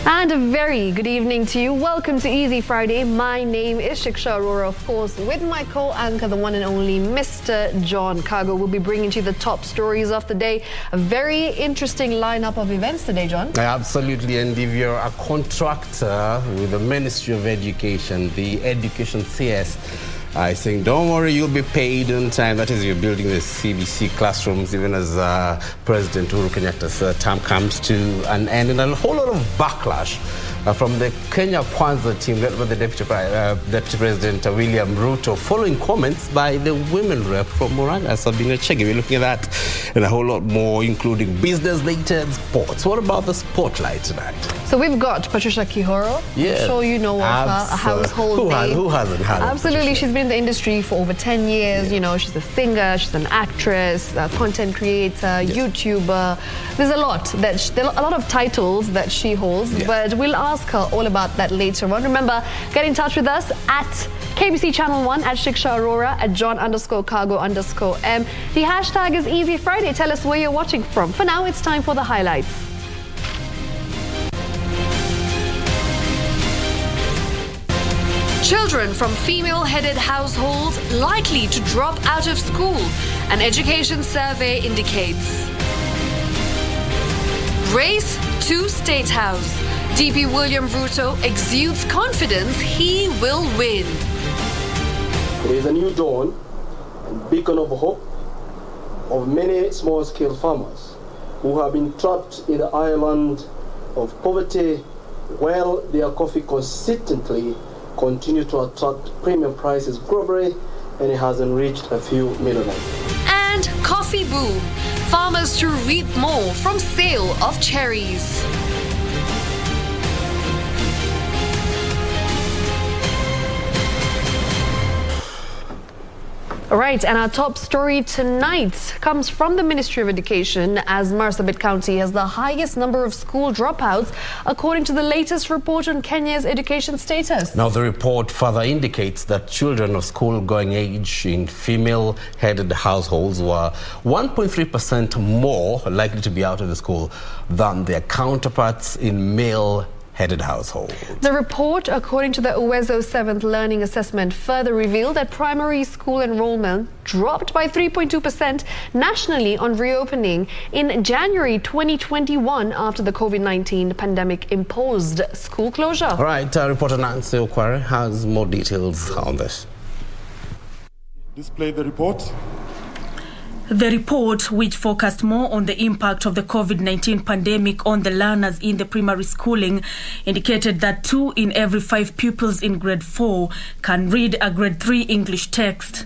And a very good evening to you. Welcome to Easy Friday. My name is Shiksha, Arora, of course, with my co-anchor, the one and only Mr. John Kago. We'll be bringing to you the top stories of the day. A very interesting lineup of events today, John. Absolutely. And if you're a contractor with the Ministry of Education, the Education CS, I think, don't worry, you'll be paid on time. That is, you're building the CBC classrooms, even as President Uhuru Kenyatta's term comes to an end. And a whole lot of backlash from the Kenya Kwanza team led by the Deputy President William Ruto, following comments by the women rep from Murang'a, Sabina Chege. We're looking at that and a whole lot more, including business-related sports. What about the spotlight tonight? So we've got Patricia Kihoro. Yeah. I'm sure you know of her, a household name. Who hasn't had Absolutely. Patricia? She's been in the industry for over 10 years. Yeah. You know, she's a singer, she's an actress, a content creator, YouTuber. There's a lot a lot of titles that she holds, but we'll ask her all about that later on. Remember, get in touch with us at KBC Channel 1, at Shiksha Arora, at John_Kago_M. The hashtag is Easy Friday. Tell us where you're watching from. For now, it's time for the highlights. Children from female-headed households likely to drop out of school, an education survey indicates. Race to State House. DP William Ruto exudes confidence he will win. There is a new dawn and beacon of hope of many small-scale farmers who have been trapped in the island of poverty while their coffee consistently continue to attract premium prices globally, and it hasn't reached a few million. And coffee boom. Farmers to reap more from sale of cherries. All right, and our top story tonight comes from the Ministry of Education, as Marsabit County has the highest number of school dropouts, according to the latest report on Kenya's education status. Now, the report further indicates that children of school-going age in female-headed households were 1.3% more likely to be out of the school than their counterparts in male-headed households. The report, according to the Uwezo 7th Learning Assessment, further revealed that primary school enrollment dropped by 3.2% nationally on reopening in January 2021 after the COVID-19 pandemic imposed school closure. All right, reporter Nancy Okware has more details on this. Display the report. The report, which focused more on the impact of the COVID-19 pandemic on the learners in the primary schooling, indicated that 2 in every 5 pupils in grade 4 can read a grade 3 English text.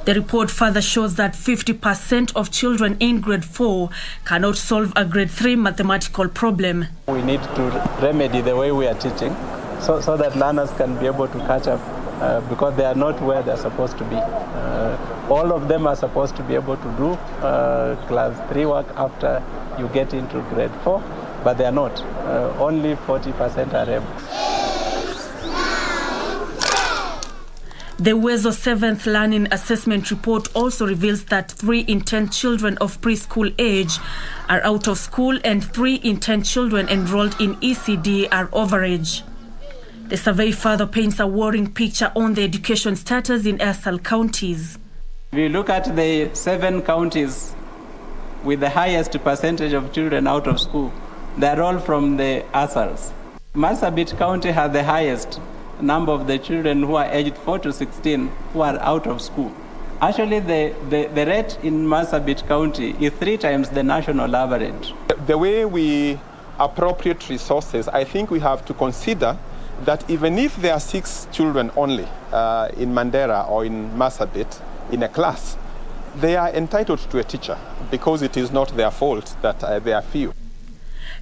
The report further shows that 50% of children in grade 4 cannot solve a grade 3 mathematical problem. We need to remedy the way we are teaching so that learners can be able to catch up. Because they are not where they're supposed to be. All of them are supposed to be able to do class 3 work after you get into grade 4, but they are not. Only 40% are able. The Uwezo 7th Learning Assessment report also reveals that 3 in 10 children of preschool age are out of school and 3 in 10 children enrolled in ECD are overage. The survey further paints a worrying picture on the education status in ESL counties. If you look at the 7 counties with the highest percentage of children out of school, they're all from the ESLs. Marsabit County has the highest number of the children who are aged 4 to 16 who are out of school. Actually, the rate in Marsabit County is 3 times the national average. The way we appropriate resources, I think we have to consider that even if there are 6 children only in Mandera or in Marsabit in a class, they are entitled to a teacher because it is not their fault that they are few.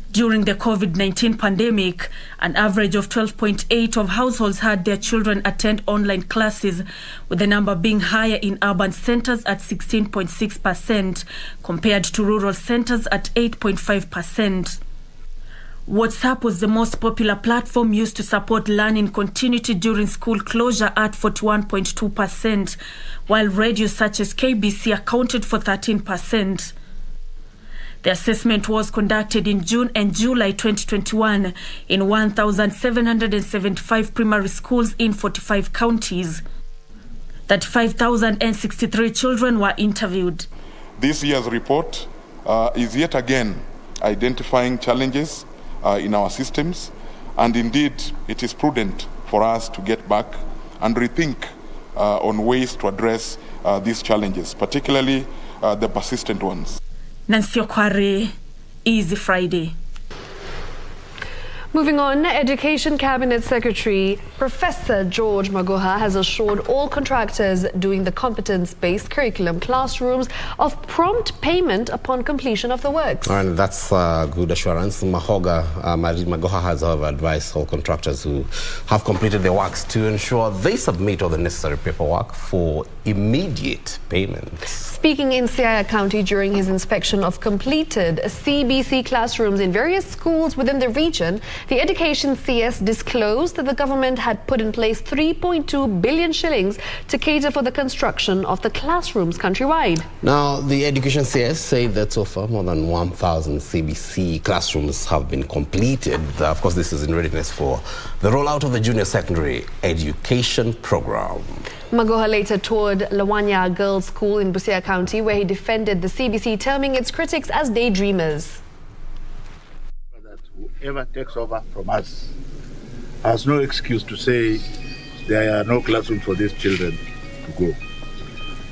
During the COVID-19 pandemic, an average of 12.8 of households had their children attend online classes, with the number being higher in urban centers at 16.6% compared to rural centers at 8.5%. WhatsApp was the most popular platform used to support learning continuity during school closure at 41.2%, while radios such as KBC accounted for 13%. The assessment was conducted in June and July 2021 in 1,775 primary schools in 45 counties. 35,063 children were interviewed. This year's report is yet again identifying challenges in our systems, and indeed it is prudent for us to get back and rethink on ways to address these challenges, particularly the persistent ones. Nancy Okware, Easy Friday. Moving on, Education Cabinet Secretary Professor George Magoha has assured all contractors doing the competence-based curriculum classrooms of prompt payment upon completion of the works. And that's good assurance. Magoha has, however, advised all contractors who have completed their works to ensure they submit all the necessary paperwork for immediate payments. Speaking in Siaya County during his inspection of completed CBC classrooms in various schools within the region, the Education CS disclosed that the government had put in place 3.2 billion shillings to cater for the construction of the classrooms countrywide. Now, the Education CS said that so far more than 1,000 CBC classrooms have been completed. Of course, this is in readiness for the rollout of the junior secondary education program. Magoha later toured Lawanya Girls' School in Busia County, where he defended the CBC, terming its critics as daydreamers. That whoever takes over from us has no excuse to say there are no classrooms for these children to go.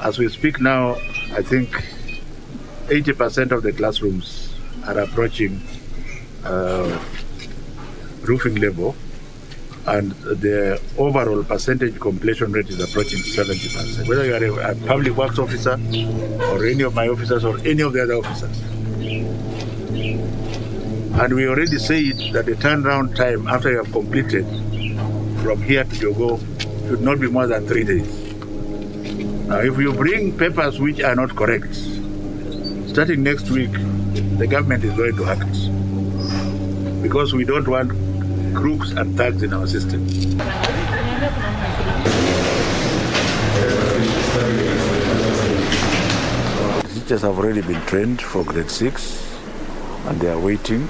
As we speak now, I think 80% of the classrooms are approaching roofing level, and the overall percentage completion rate is approaching 70%. Whether you are a public works officer or any of my officers or any of the other officers. And we already said that the turnaround time after you have completed from here to Jogo should not be more than 3 days. Now, if you bring papers which are not correct, starting next week, the government is going to act. Because we don't want crooks and thugs in our system. Teachers have already been trained for grade 6 and they are waiting.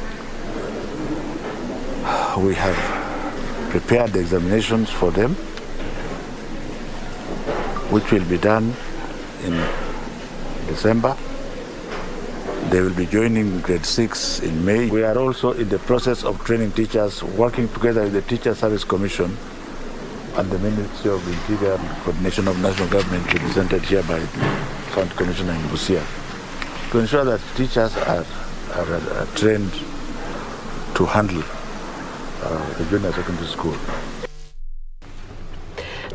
We have prepared the examinations for them, which will be done in December. They will be joining grade 6 in May. We are also in the process of training teachers, working together with the Teacher Service Commission and the Ministry of Interior and Coordination of National Government, represented here by the County Commissioner in Busia, to ensure that teachers are trained to handle the junior secondary school.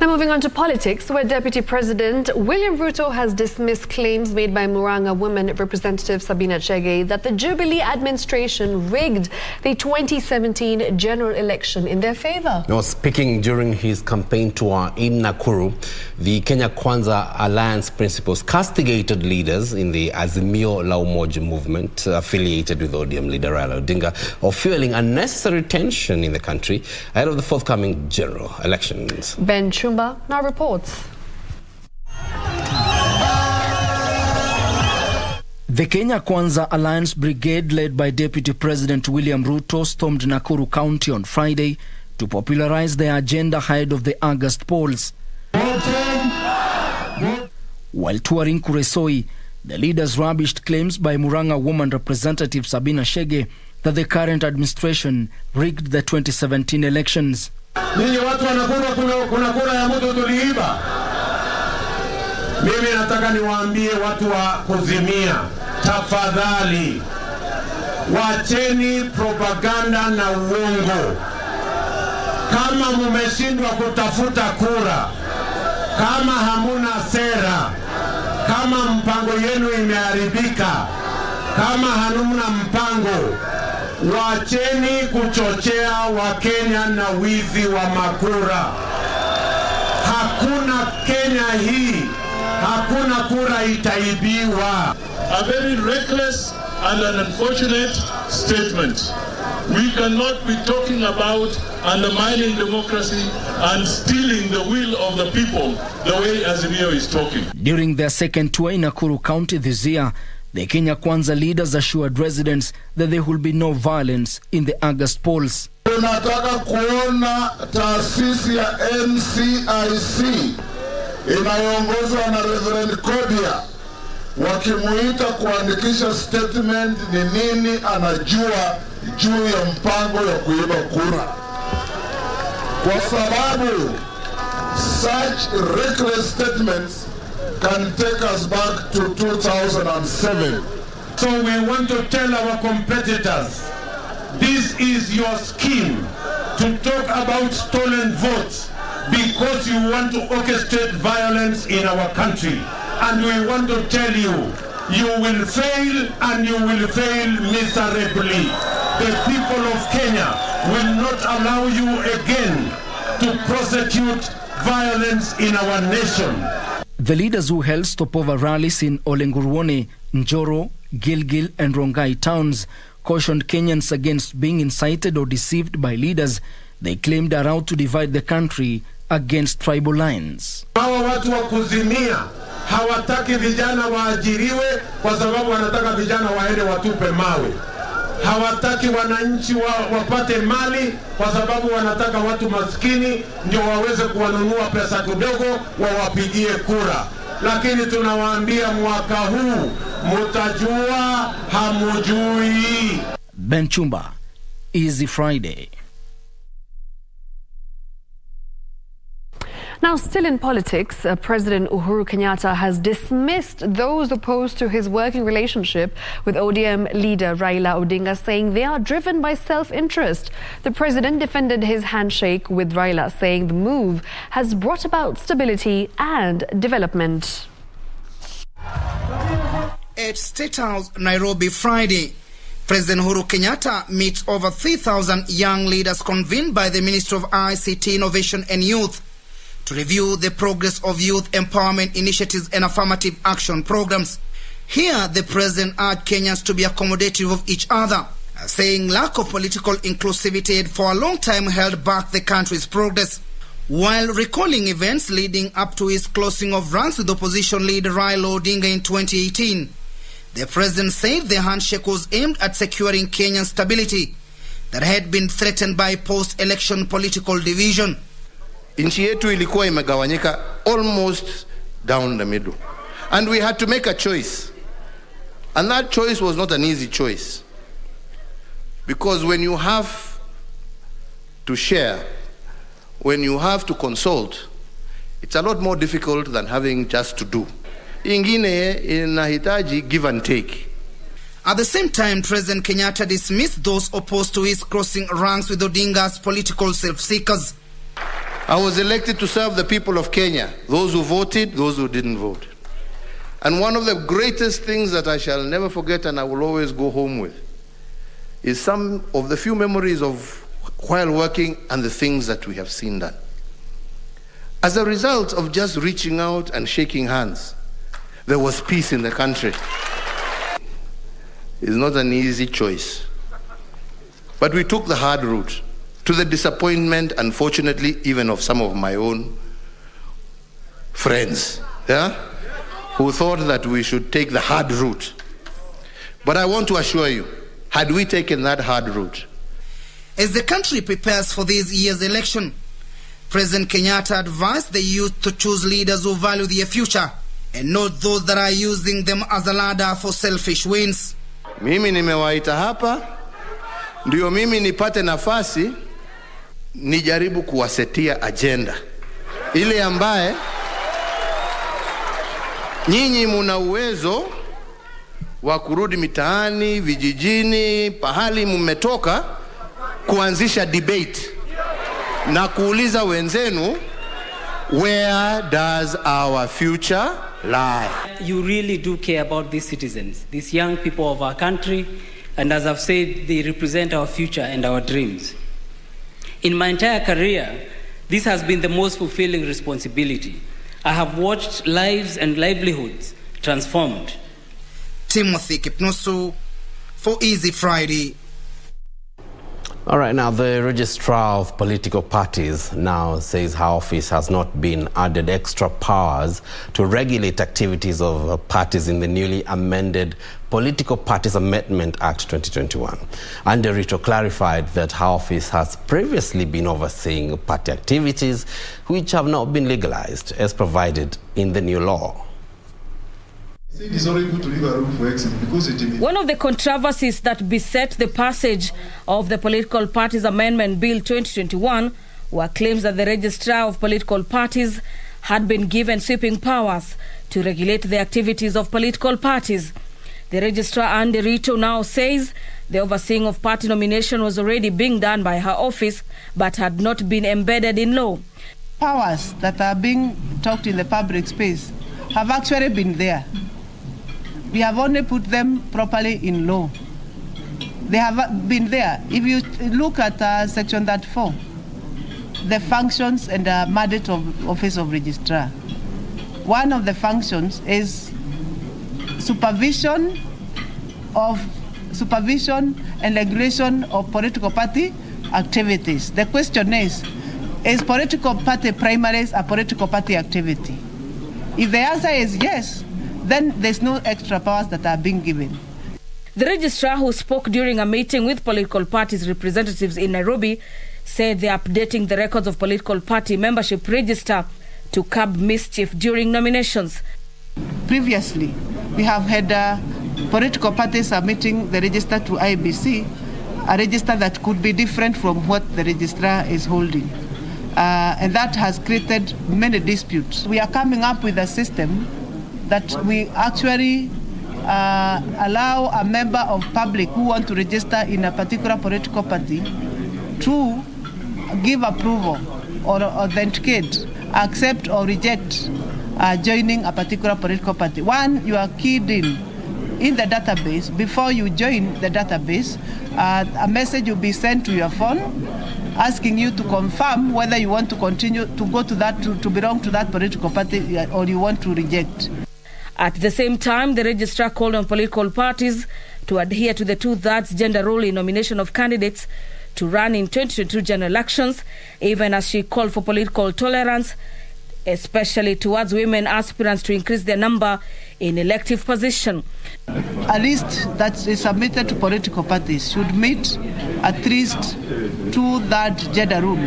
Now moving on to politics, where Deputy President William Ruto has dismissed claims made by Murang'a woman Representative Sabina Chege that the Jubilee administration rigged the 2017 general election in their favor. Now, speaking during his campaign tour in Nakuru, the Kenya Kwanza Alliance principals castigated leaders in the Azimio la Umoja movement affiliated with ODM leader Raila Odinga of fueling unnecessary tension in the country ahead of the forthcoming general elections. Ben Chumba now reports. The Kenya Kwanza Alliance Brigade, led by Deputy President William Ruto, stormed Nakuru County on Friday to popularize their agenda ahead of the August polls. While touring Kuresoi, the leaders rubbished claims by Murang'a woman Representative Sabina Chege that the current administration rigged the 2017 elections. Ninyi watu wanakura kuna kura ya mtu tuliiba. Mimi nataka niwaambie watu wa Kuzimia, tafadhali wacheni propaganda na uongo. Kama mumeshindwa kutafuta kura, kama hamuna sera, kama mpango yenu imeharibika, kama hamuna mpango, wacheni kuchochea Wakenya na wizi wa makura. Hakuna Kenya hii, hakuna kura itaibiwa. A very reckless and an unfortunate statement. We cannot be talking about undermining democracy and stealing the will of the people the way Azimio is talking. During their second tour in Nakuru County this year, The Kenya Kwanza leaders assured residents that there will be no violence in the August polls. Tunataka kuona taasisi ya NCIC inayoongozwa na Reverend Kobia wakimuita kuandikisha statement ni nini anajua juu ya mpango ya kuiba kura, kwa sababu such reckless statements can take us back to 2007. So we want to tell our competitors, this is your scheme to talk about stolen votes because you want to orchestrate violence in our country. And we want to tell you, you will fail and you will fail miserably. The people of Kenya will not allow you again to prosecute violence in our nation. The leaders who held stopover rallies in Olenguruone, Njoro, Gilgil and Rongai towns cautioned Kenyans against being incited or deceived by leaders they claimed are out to divide the country against tribal lines. Hawa watu wa kuzimia hawataki vijana waajiriwe kwa sababu wanataka vijana waende watupe mawe. Hawataki wananchi wapate mali kwa sababu wanataka watu maskini ndio waweze kuwanunua pesa kidogo wawapigie kura. Lakini tunawaambia mwaka huu mutajua hamujui. Ben Chumba, Easy Friday. Now, still in politics, President Uhuru Kenyatta has dismissed those opposed to his working relationship with ODM leader Raila Odinga, saying they are driven by self-interest. The president defended his handshake with Raila, saying the move has brought about stability and development. At State House, Nairobi, Friday, President Uhuru Kenyatta meets over 3,000 young leaders convened by the Ministry of ICT, Innovation and Youth to review the progress of youth empowerment initiatives and affirmative action programs. Here, the president urged Kenyans to be accommodative of each other, saying lack of political inclusivity had for a long time held back the country's progress. While recalling events leading up to his closing of ranks with opposition leader Raila Odinga in 2018, the president said the handshake was aimed at securing Kenyan stability that had been threatened by post-election political division. Nchi yetu ilikuwa imegawanyika almost down the middle. And we had to make a choice. And that choice was not an easy choice. Because when you have to share, when you have to consult, it's a lot more difficult than having just to do. Ingine inahitaji give and take. At the same time, President Kenyatta dismissed those opposed to his crossing ranks with Odinga's political self-seekers. I was elected to serve the people of Kenya, those who voted, those who didn't vote. And one of the greatest things that I shall never forget and I will always go home with is some of the few memories of while working and the things that we have seen done. As a result of just reaching out and shaking hands, there was peace in the country. It's not an easy choice. But we took the hard route, to the disappointment, unfortunately, even of some of my own friends, who thought that we should take the hard route. But I want to assure you, had we taken that hard route. As the country prepares for this year's election, President Kenyatta advised the youth to choose leaders who value their future and not those that are using them as a ladder for selfish wins. Mimi nimewaita hapa, ndio mimi nipate nafasi nijaribu kuwasetia agenda ile ambaye nyinyi muna uwezo wa kurudi mitaani, vijijini, pahali mmetoka kuanzisha debate na kuuliza wenzenu, where does our future lie? You really do care about these citizens, these young people of our country, and as I've said, they represent our future and our dreams. In my entire career, this has been the most fulfilling responsibility. I have watched lives and livelihoods transformed. Timothy Kipnusu for Easy Friday. All right, now the Registrar of Political Parties now says her office has not been added extra powers to regulate activities of parties in the newly amended Political Parties Amendment Act 2021. And Rito clarified that her office has previously been overseeing party activities which have not been legalized as provided in the new law. One of the controversies that beset the passage of the Political Parties Amendment Bill 2021 were claims that the Registrar of Political Parties had been given sweeping powers to regulate the activities of political parties. The Registrar Andy Rito now says the overseeing of party nomination was already being done by her office but had not been embedded in law. Powers that are being talked in the public space have actually been there. We have only put them properly in law. They have been there. If you look at Section 34, the functions and the mandate of Office of Registrar, one of the functions is supervision and regulation of political party activities. The question is political party primaries a political party activity? If the answer is yes, then there's no extra powers that are being given. The registrar, who spoke during a meeting with political parties representatives in Nairobi, said they're updating the records of political party membership register to curb mischief during nominations. Previously, we have had political parties submitting the register to IBC, a register that could be different from what the registrar is holding. And that has created many disputes. We are coming up with a system that we actually allow a member of public who want to register in a particular political party to give approval or authenticate, accept or reject joining a particular political party. One, you are keyed in the database. Before you join the database, a message will be sent to your phone asking you to confirm whether you want to continue to go to that, to belong to that political party, or you want to reject. At the same time, the registrar called on political parties to adhere to the 2/3 gender rule in nomination of candidates to run in 2022 general elections, even as she called for political tolerance, especially towards women aspirants, to increase their number in elective position. A list that is submitted to political parties should meet at least 2/3 gender rule.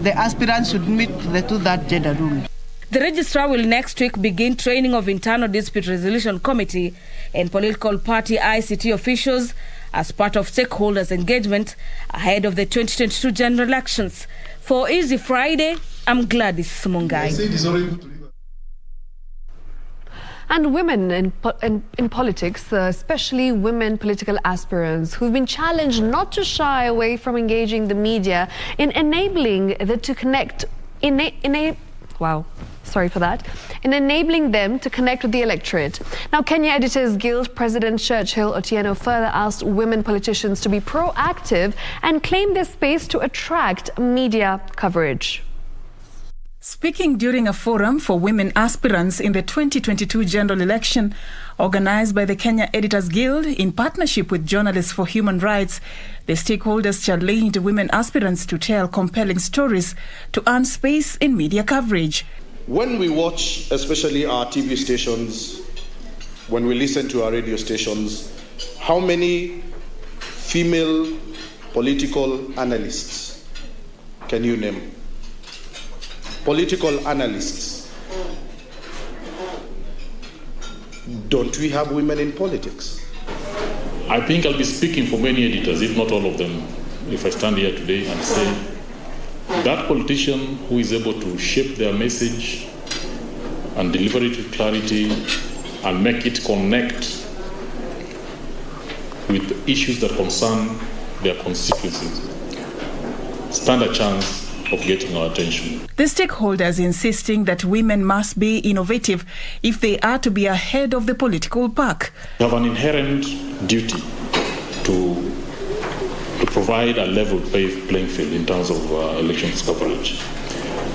The aspirants should meet the 2/3 gender rule. The registrar will next week begin training of Internal Dispute Resolution Committee and political party ICT officials as part of stakeholders' engagement ahead of the 2022 general elections. For Easy Friday, I'm Gladys Mungai. And women in politics, especially women political aspirants who've been challenged not to shy away from engaging the media in enabling them to connect, in enabling them to connect with the electorate. Now, Kenya Editors Guild President Churchill Otieno further asked women politicians to be proactive and claim their space to attract media coverage. Speaking during a forum for women aspirants in the 2022 general election organized by the Kenya Editors Guild in partnership with Journalists for Human Rights, the stakeholders challenged women aspirants to tell compelling stories to earn space in media coverage. When we watch, especially our TV stations, when we listen to our radio stations, how many female political analysts can you name? Political analysts. Don't we have women in politics? I think I'll be speaking for many editors, if not all of them, if I stand here today and say that politician who is able to shape their message and deliver it with clarity and make it connect with issues that concern their constituencies stand a chance of getting our attention. The stakeholders insisting that women must be innovative if they are to be ahead of the political pack. We have an inherent duty to provide a level playing field in terms of elections coverage.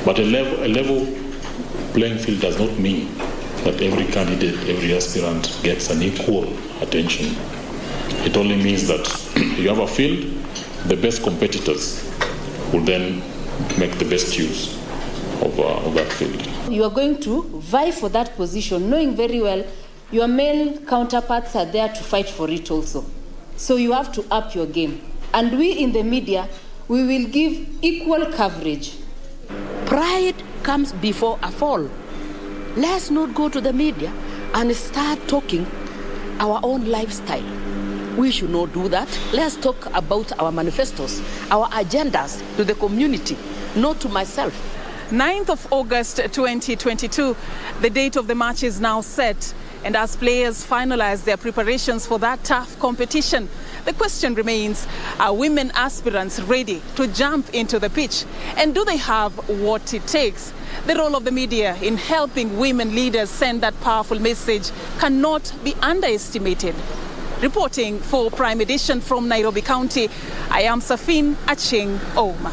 But a level playing field does not mean that every candidate, every aspirant gets an equal attention. It only means that you have a field the best competitors will then make the best use of that field. You are going to vie for that position, knowing very well your male counterparts are there to fight for it also. So you have to up your game. And we in the media, we will give equal coverage. Pride comes before a fall. Let's not go to the media and start talking our own lifestyle. We should not do that. Let's talk about our manifestos, our agendas to the community, not to myself. 9th of August 2022, the date of the match is now set. And as players finalize their preparations for that tough competition, the question remains, are women aspirants ready to jump into the pitch? And do they have what it takes? The role of the media in helping women leaders send that powerful message cannot be underestimated. Reporting for Prime Edition from Nairobi County, I am Safin Aching Oma.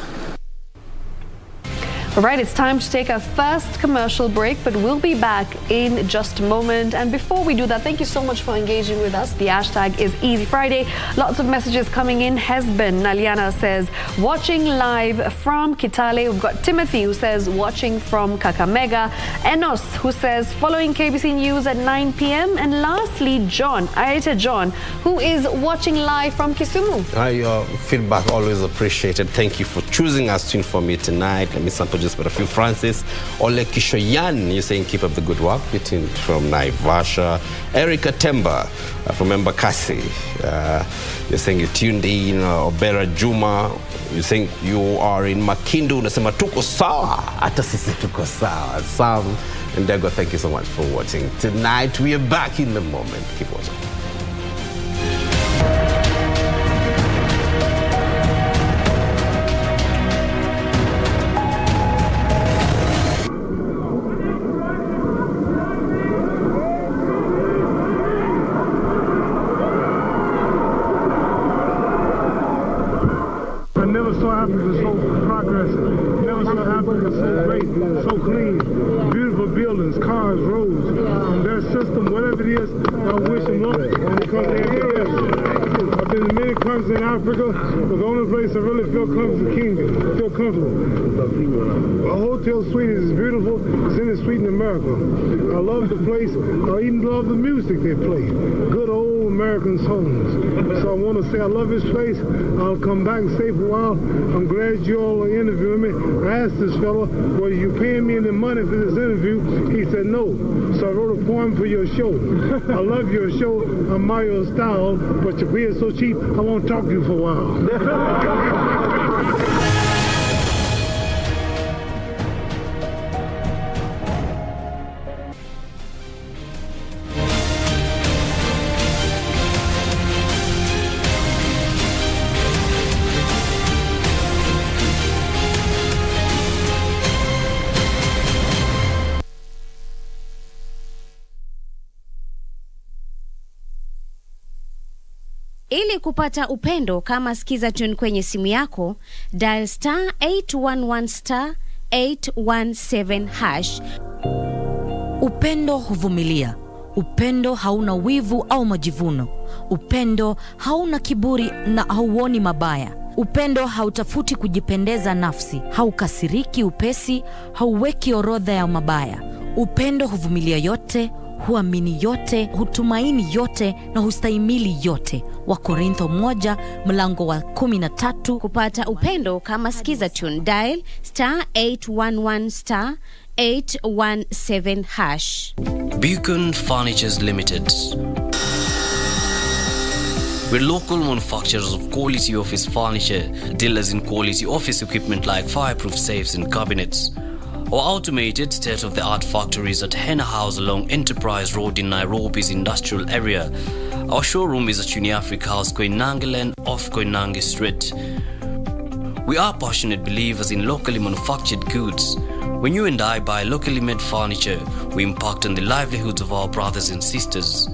All right, it's time to take our first commercial break, but we'll be back in just a moment. And before we do that, thank you so much for engaging with us. The hashtag is Easy Friday. Lots of messages coming in. Hesben Naliana says, watching live from Kitale. We've got Timothy who says, watching from Kakamega. Enos who says, following KBC News at 9 p.m. And lastly, John, Aita John, who is watching live from Kisumu. Your feedback always appreciated. Thank you for choosing us to inform you tonight. Let me sample just but a few. Francis Ole Kishoyan, you're saying keep up the good work. From Naivasha. Erica Temba from Embakasi. You're saying you tuned in. Obera Juma, you're saying you are in Makindu. Unasema tuko sawa. Hata sisi tuko sawa. Sam and Dego, thank you so much for watching. Tonight we are back in the moment. Keep watching. Africa so progressive. Never saw Africa so great, so clean. Beautiful buildings, cars, roads. And their system, whatever it is, I wish them luck because they're the best. I've been in many countries in Africa, but the only place I really feel comfortable. A hotel suite is beautiful. It's any suite in America. I love the place. I even love the music they play. Good old American songs. So I want to say I love this place. I'll come back and stay for a while. I'm glad you all are interviewing me. I asked this fella, well, you paying me any money for this interview? He said no. So I wrote a poem for your show. I love your show. I admire your style, but your beer is so cheap, I won't talk to you for a while. Ili kupata upendo kama skiza tune kwenye simu yako, dial star 811 star 817 hash. Upendo huvumilia. Upendo hauna wivu au majivuno. Upendo hauna kiburi na hauoni mabaya. Upendo hautafuti kujipendeza nafsi. Haukasiriki upesi, hauweki orodha ya mabaya. Upendo huvumilia yote, huamini yote, hutumaini yote na hustahimili yote. Wakorintho 1:13. Kupata upendo kama skiza tune, dial star 811 star 817 hash. Beacon Furnitures Limited. We're local manufacturers of quality office furniture, dealers in quality office equipment like fireproof safes and cabinets. Our automated state-of-the-art factories at Henna House along Enterprise Road in Nairobi's industrial area. Our showroom is at Uniafrica House, Koinange Lane off Koinange Street. We are passionate believers in locally manufactured goods. When you and I buy locally made furniture, we impact on the livelihoods of our brothers and sisters.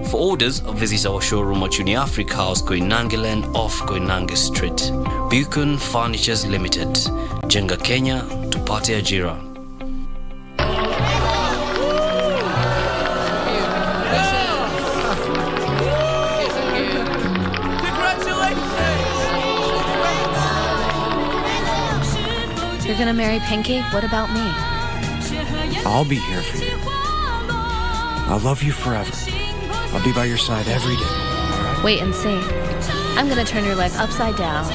For orders, visit our showroom at Uniafrica House, Koinange Lane off Koinange Street. Beacon Furnitures Limited. Jenga Kenya, tupate ajira. you're gonna marry Pinky, what about me? I'll be here for you. I'll love you forever. I'll be by your side every day. Wait and see. I'm gonna turn your life upside down.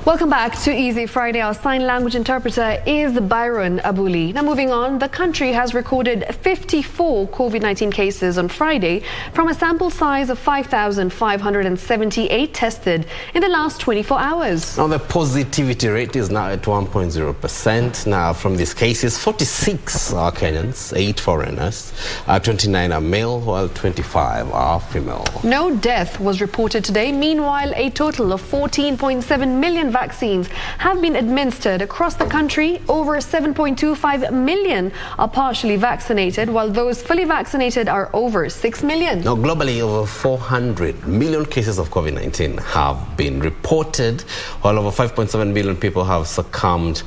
Welcome back to Easy Friday. Our sign language interpreter is Byron Abuli. Now moving on, the country has recorded 54 COVID-19 cases on Friday from a sample size of 5,578 tested in the last 24 hours. Now the positivity rate is now at 1.0%. Now from these cases, 46 are Kenyans, 8 foreigners, 29 are male, while 25 are female. No death was reported today. Meanwhile, a total of 14.7 million vaccines have been administered across the country. Over 7.25 million are partially vaccinated, while those fully vaccinated are over 6 million. Now, globally, over 400 million cases of COVID-19 have been reported, while over 5.7 million people have succumbed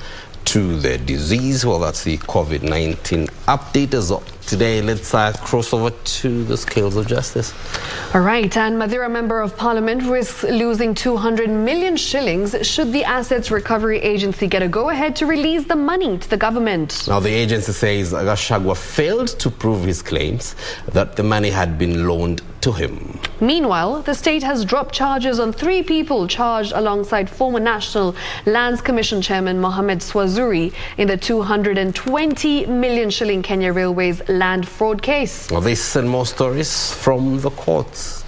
to the disease. Well, that's the COVID-19 update as of today. Let's cross over to the scales of justice. All right, and Madeira Member of Parliament risks losing 200 million shillings should the Assets Recovery Agency get a go-ahead to release the money to the government. Now, the agency says Gachagua failed to prove his claims that the money had been loaned to him. Meanwhile, the state has dropped charges on 3 people charged alongside former National Lands Commission Chairman Mohamed Swazuri in the 220 million shilling Kenya Railways land fraud case. Well, this and more stories from the courts.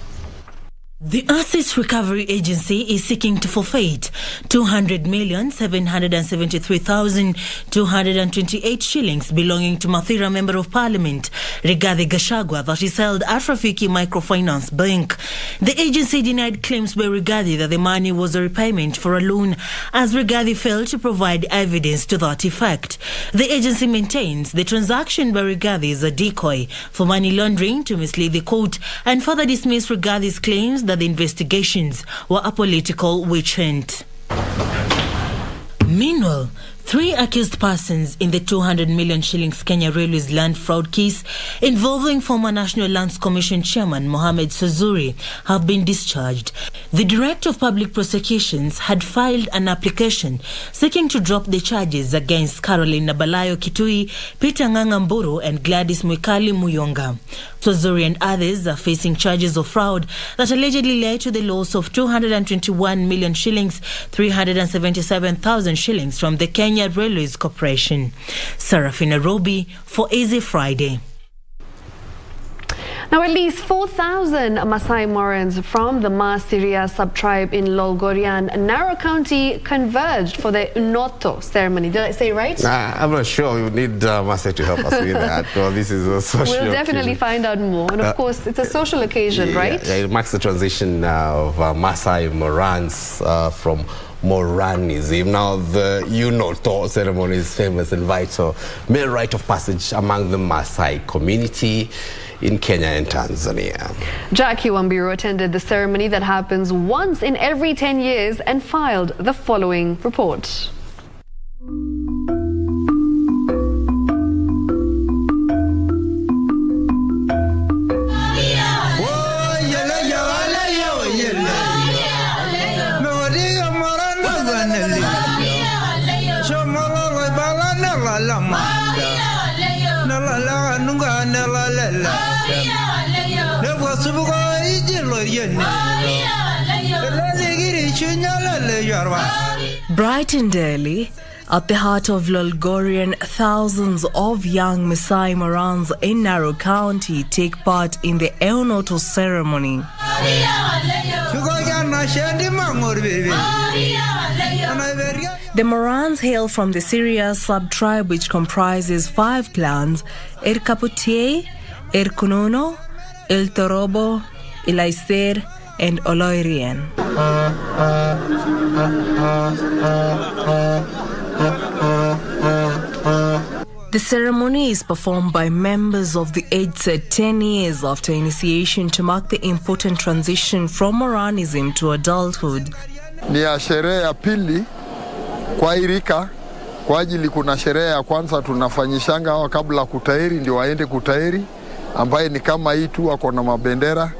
The Assets Recovery Agency is seeking to forfeit 200,773,228 shillings belonging to Mathira Member of Parliament Rigathi Gachagua that is held at Rafiki Microfinance Bank. The agency denied claims by Rigathi that the money was a repayment for a loan, as Rigathi failed to provide evidence to that effect. The agency maintains the transaction by Rigathi is a decoy for money laundering to mislead the court, and further dismissed Rigathi's claims that the investigations were a political witch hunt. Meanwhile, 3 accused persons in the 200 million shillings Kenya Railways land fraud case involving former National Lands Commission Chairman Mohamed Swazuri have been discharged. The Director of Public Prosecutions had filed an application seeking to drop the charges against Caroline Nabalayo Kitui, Peter Ngangamburu and Gladys Mwikali Muyonga. Swazuri and others are facing charges of fraud that allegedly led to the loss of 221 million shillings, 377,000 shillings from the Kenya Railways Corporation. Sarafina Robi for Easy Friday. Now, at least 4,000 Maasai Morans from the Maa-Siria sub-tribe in Lolgorian, Narok County, converged for the Unoto ceremony. Did I say it right? I'm not sure. We need Maasai to help us with that. Well, this is a social We'll definitely occasion. find out more. And of course, it's a social occasion, right? Yeah, it marks the transition of Maasai Morans from Moranism. Now, the Unoto ceremony is famous and vital, male rite of passage among the Maasai community in Kenya and Tanzania. Jackie Wambiru attended the ceremony that happens once in every 10 years and filed the following report. Bright and early, at the heart of Lolgorian, thousands of young Maasai Morans in Narok County take part in the Eunoto ceremony. The Morans hail from the Siria sub-tribe, which comprises 5 clans: Erkaputie, Erkunono, Iltorobo, Ilaiser, and Oloirian. The ceremony is performed by members of the age set 10 years after initiation to mark the important transition from Moranism to adulthood. Ni ya sherehe ya pili kwa irika, kwa ajili kuna sherehe ya kwanza tunafanyishanga hawa kabla kutahiri ndio waende kutahiri, ambaye ni kama hii tu wako na mabendera,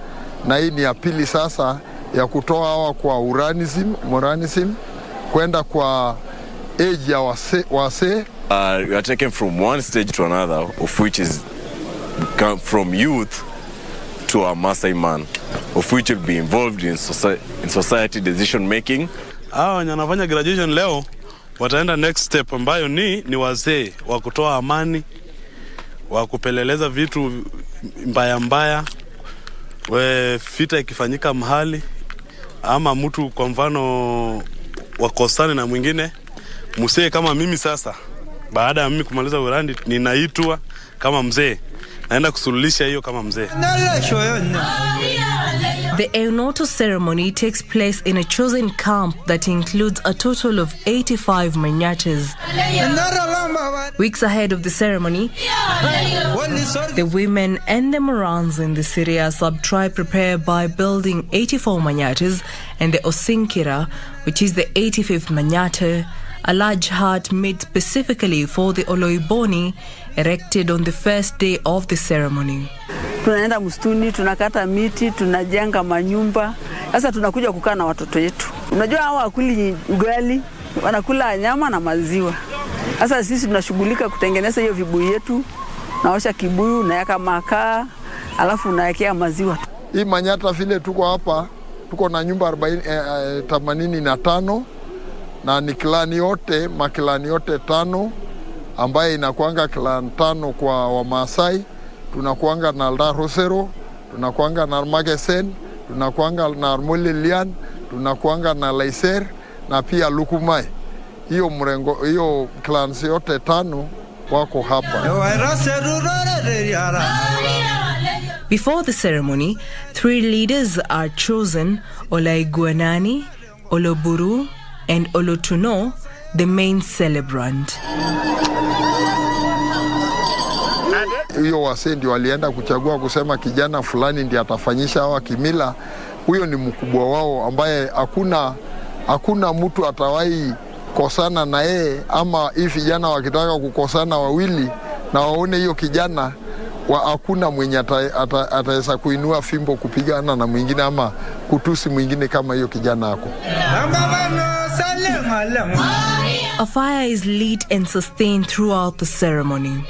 na hii ni ya pili sasa ya kutoa hawa kwa Moranism kwenda kwa age ya wase. We are taken from one stage to another, of which is from youth to a Maasai man, of which will be involved in society decision making. Hao wenye wanafanya graduation leo wataenda next step ambayo ni wazee wa kutoa amani, wa kupeleleza vitu mbaya, vita ikifanyika mahali ama mtu kwa mfano wakosane na mwingine, mzee kama mimi sasa, baada ya mimi kumaliza urandi ninaitwa kama mzee, naenda kusuluhisha hiyo kama mzee. The Eunoto ceremony takes place in a chosen camp that includes a total of 85 manyatas. Weeks ahead of the ceremony, the women and the Morans in the Siria sub-tribe prepare by building 84 manyatas and the Osinkira, which is the 85th manyata, a large hut made specifically for the Oloiboni, erected on the first day of the ceremony. Tunaenda msituni, tunakata miti, tunajenga manyumba. Sasa tunakuja kukaa na watoto wetu. Unajua hao wakuli ugali, wanakula nyama na maziwa. Sasa sisi tunashughulika kutengeneza hiyo vibuyu yetu. Naosha kibuyu, naweka makaa, alafu nawekea maziwa. Hii manyata vile tuko hapa, tuko na nyumba 85 na ni klani yote, makilani yote 5 ambaye inakuanga klani 5 kwa Wamaasai. Tunakuanga na Aldarosero, tunakuanga na Magesen, tunakuanga na Molelian, tunakuanga na Laiser na pia Lukumai. Hiyo mrengo, hiyo clans yote 5 wako hapa. Before the ceremony, 3 leaders are chosen: Olaiguanani, Oloburu, and Olotuno, the main celebrant. Hiyo wase ndio walienda kuchagua kusema kijana fulani ndiye atafanyisha hawa kimila. Huyo ni mkubwa wao ambaye hakuna mtu atawahi kosana na yeye, ama hii vijana wakitaka kukosana wawili na waone hiyo kijana hakuna mwenye ataweza kuinua fimbo kupigana na mwingine ama kutusi mwingine kama hiyo kijana hako. A fire is lit and sustained throughout the ceremony.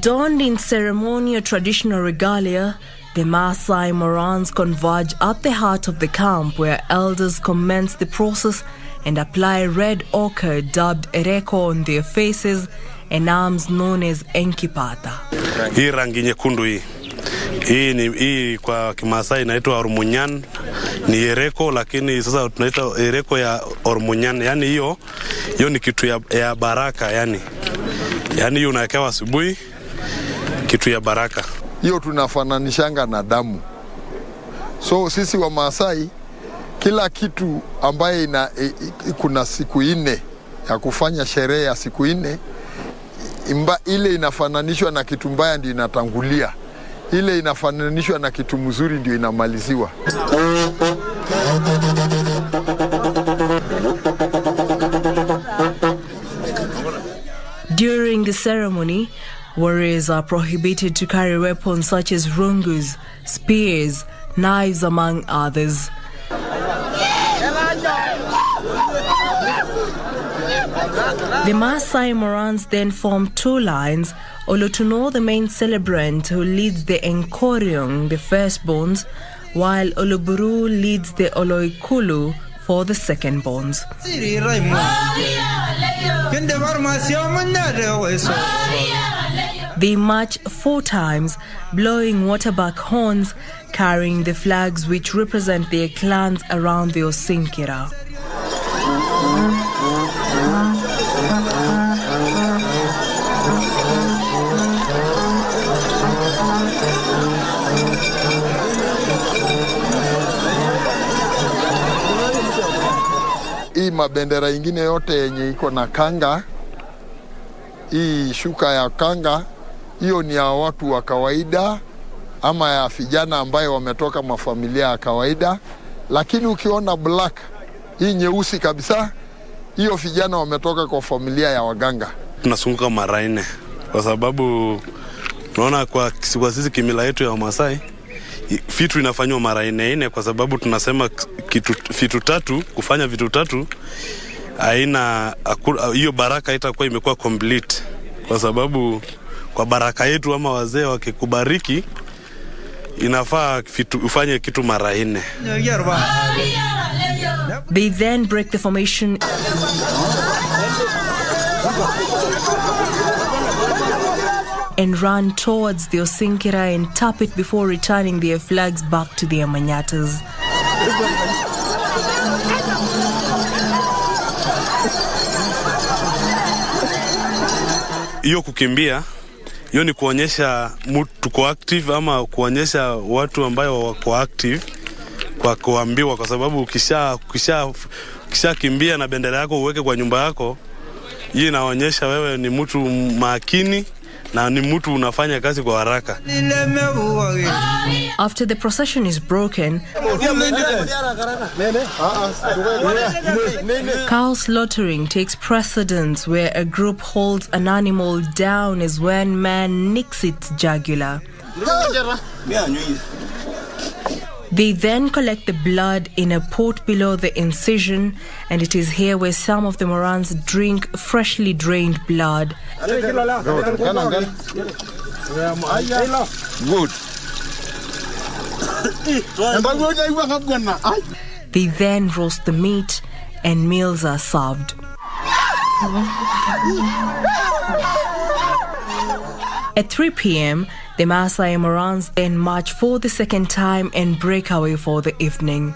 Donned in ceremonial traditional regalia, the Maasai Morans converge at the heart of the camp, where elders commence the process and apply red ochre dubbed ereko on their faces and arms known as enkipata. Hii rangi nyekundu hii kwa Kimaasai inaitwa ormunyan, ni ereko, lakini sasa tunaita ereko ya ormunyan. Yani hiyo ni kitu ya baraka, yani hiyo unawekewa asubuhi, kitu ya baraka. Hiyo tunafananishanga na damu. So sisi wa Maasai, kila kitu ambaye kuna siku 4 ya kufanya sherehe ya siku 4, ile inafananishwa na kitu mbaya ndio inatangulia. Ile inafananishwa na kitu mzuri ndio inamaliziwa. During the ceremony, warriors are prohibited to carry weapons such as rungus, spears, knives, among others. The Maasai Morans then form 2 lines: Olotuno, the main celebrant, who leads the Enkoriong, the firstborns, while Oloburu leads the Oloikulu for the secondborns. They march 4 times, blowing waterbuck horns, carrying the flags which represent their clans around the Osinkira. hii mabendera ingine yote yenye iko na kanga, hii shuka ya kanga, hiyo ni ya watu wa kawaida ama ya vijana ambayo wametoka mafamilia ya kawaida. Lakini ukiona black, hii nyeusi kabisa, hiyo vijana wametoka kwa familia ya waganga. Tunasunguka mara 4 kwa sababu unaona kwa sisi kimila yetu ya Wamasai vitu inafanywa mara 4 kwa sababu tunasema vitu 3, kufanya vitu 3 haina hiyo baraka itakuwa imekuwa complete, kwa sababu kwa baraka yetu ama wazee wakikubariki inafaa ufanye kitu mara 4. They then break the formation and run towards the Osinkira and tap it before returning their flags back to their manyatas. Hiyo kukimbia, hiyo ni kuonyesha tuko active ama kuonyesha watu ambao wako active kwa kuambiwa, kwa sababu ukisha kimbia na bendera yako uweke kwa nyumba yako, hii inaonyesha wewe ni mtu makini na ni mtu unafanya kazi kwa haraka. After the procession is broken, cow slaughtering takes precedence, where a group holds an animal down as one man nicks its jugular. They then collect the blood in a pot below the incision, and it is here where some of the Morans drink freshly drained blood. Good. They then roast the meat and meals are served. At 3 p.m., the Maasai Morans then march for the second time and break away for the evening.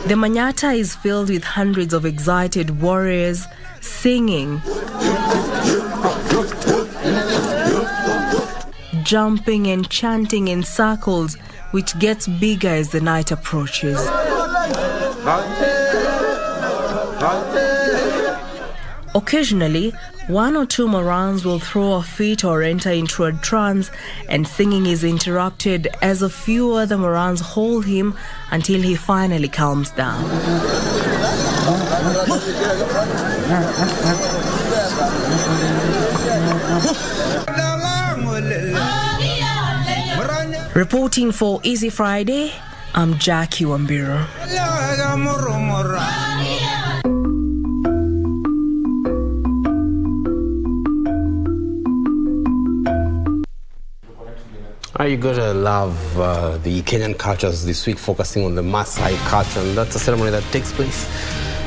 The Manyata is filled with hundreds of excited warriors singing, jumping and chanting in circles, which gets bigger as the night approaches. Occasionally, 1 or 2 Morans will throw a fit or enter into a trance, and singing is interrupted as a few other Morans hold him until he finally calms down. Reporting for Easy Friday, I'm Jackie Wambira. You gotta love the Kenyan cultures this week, focusing on the Maasai culture, and that's a ceremony that takes place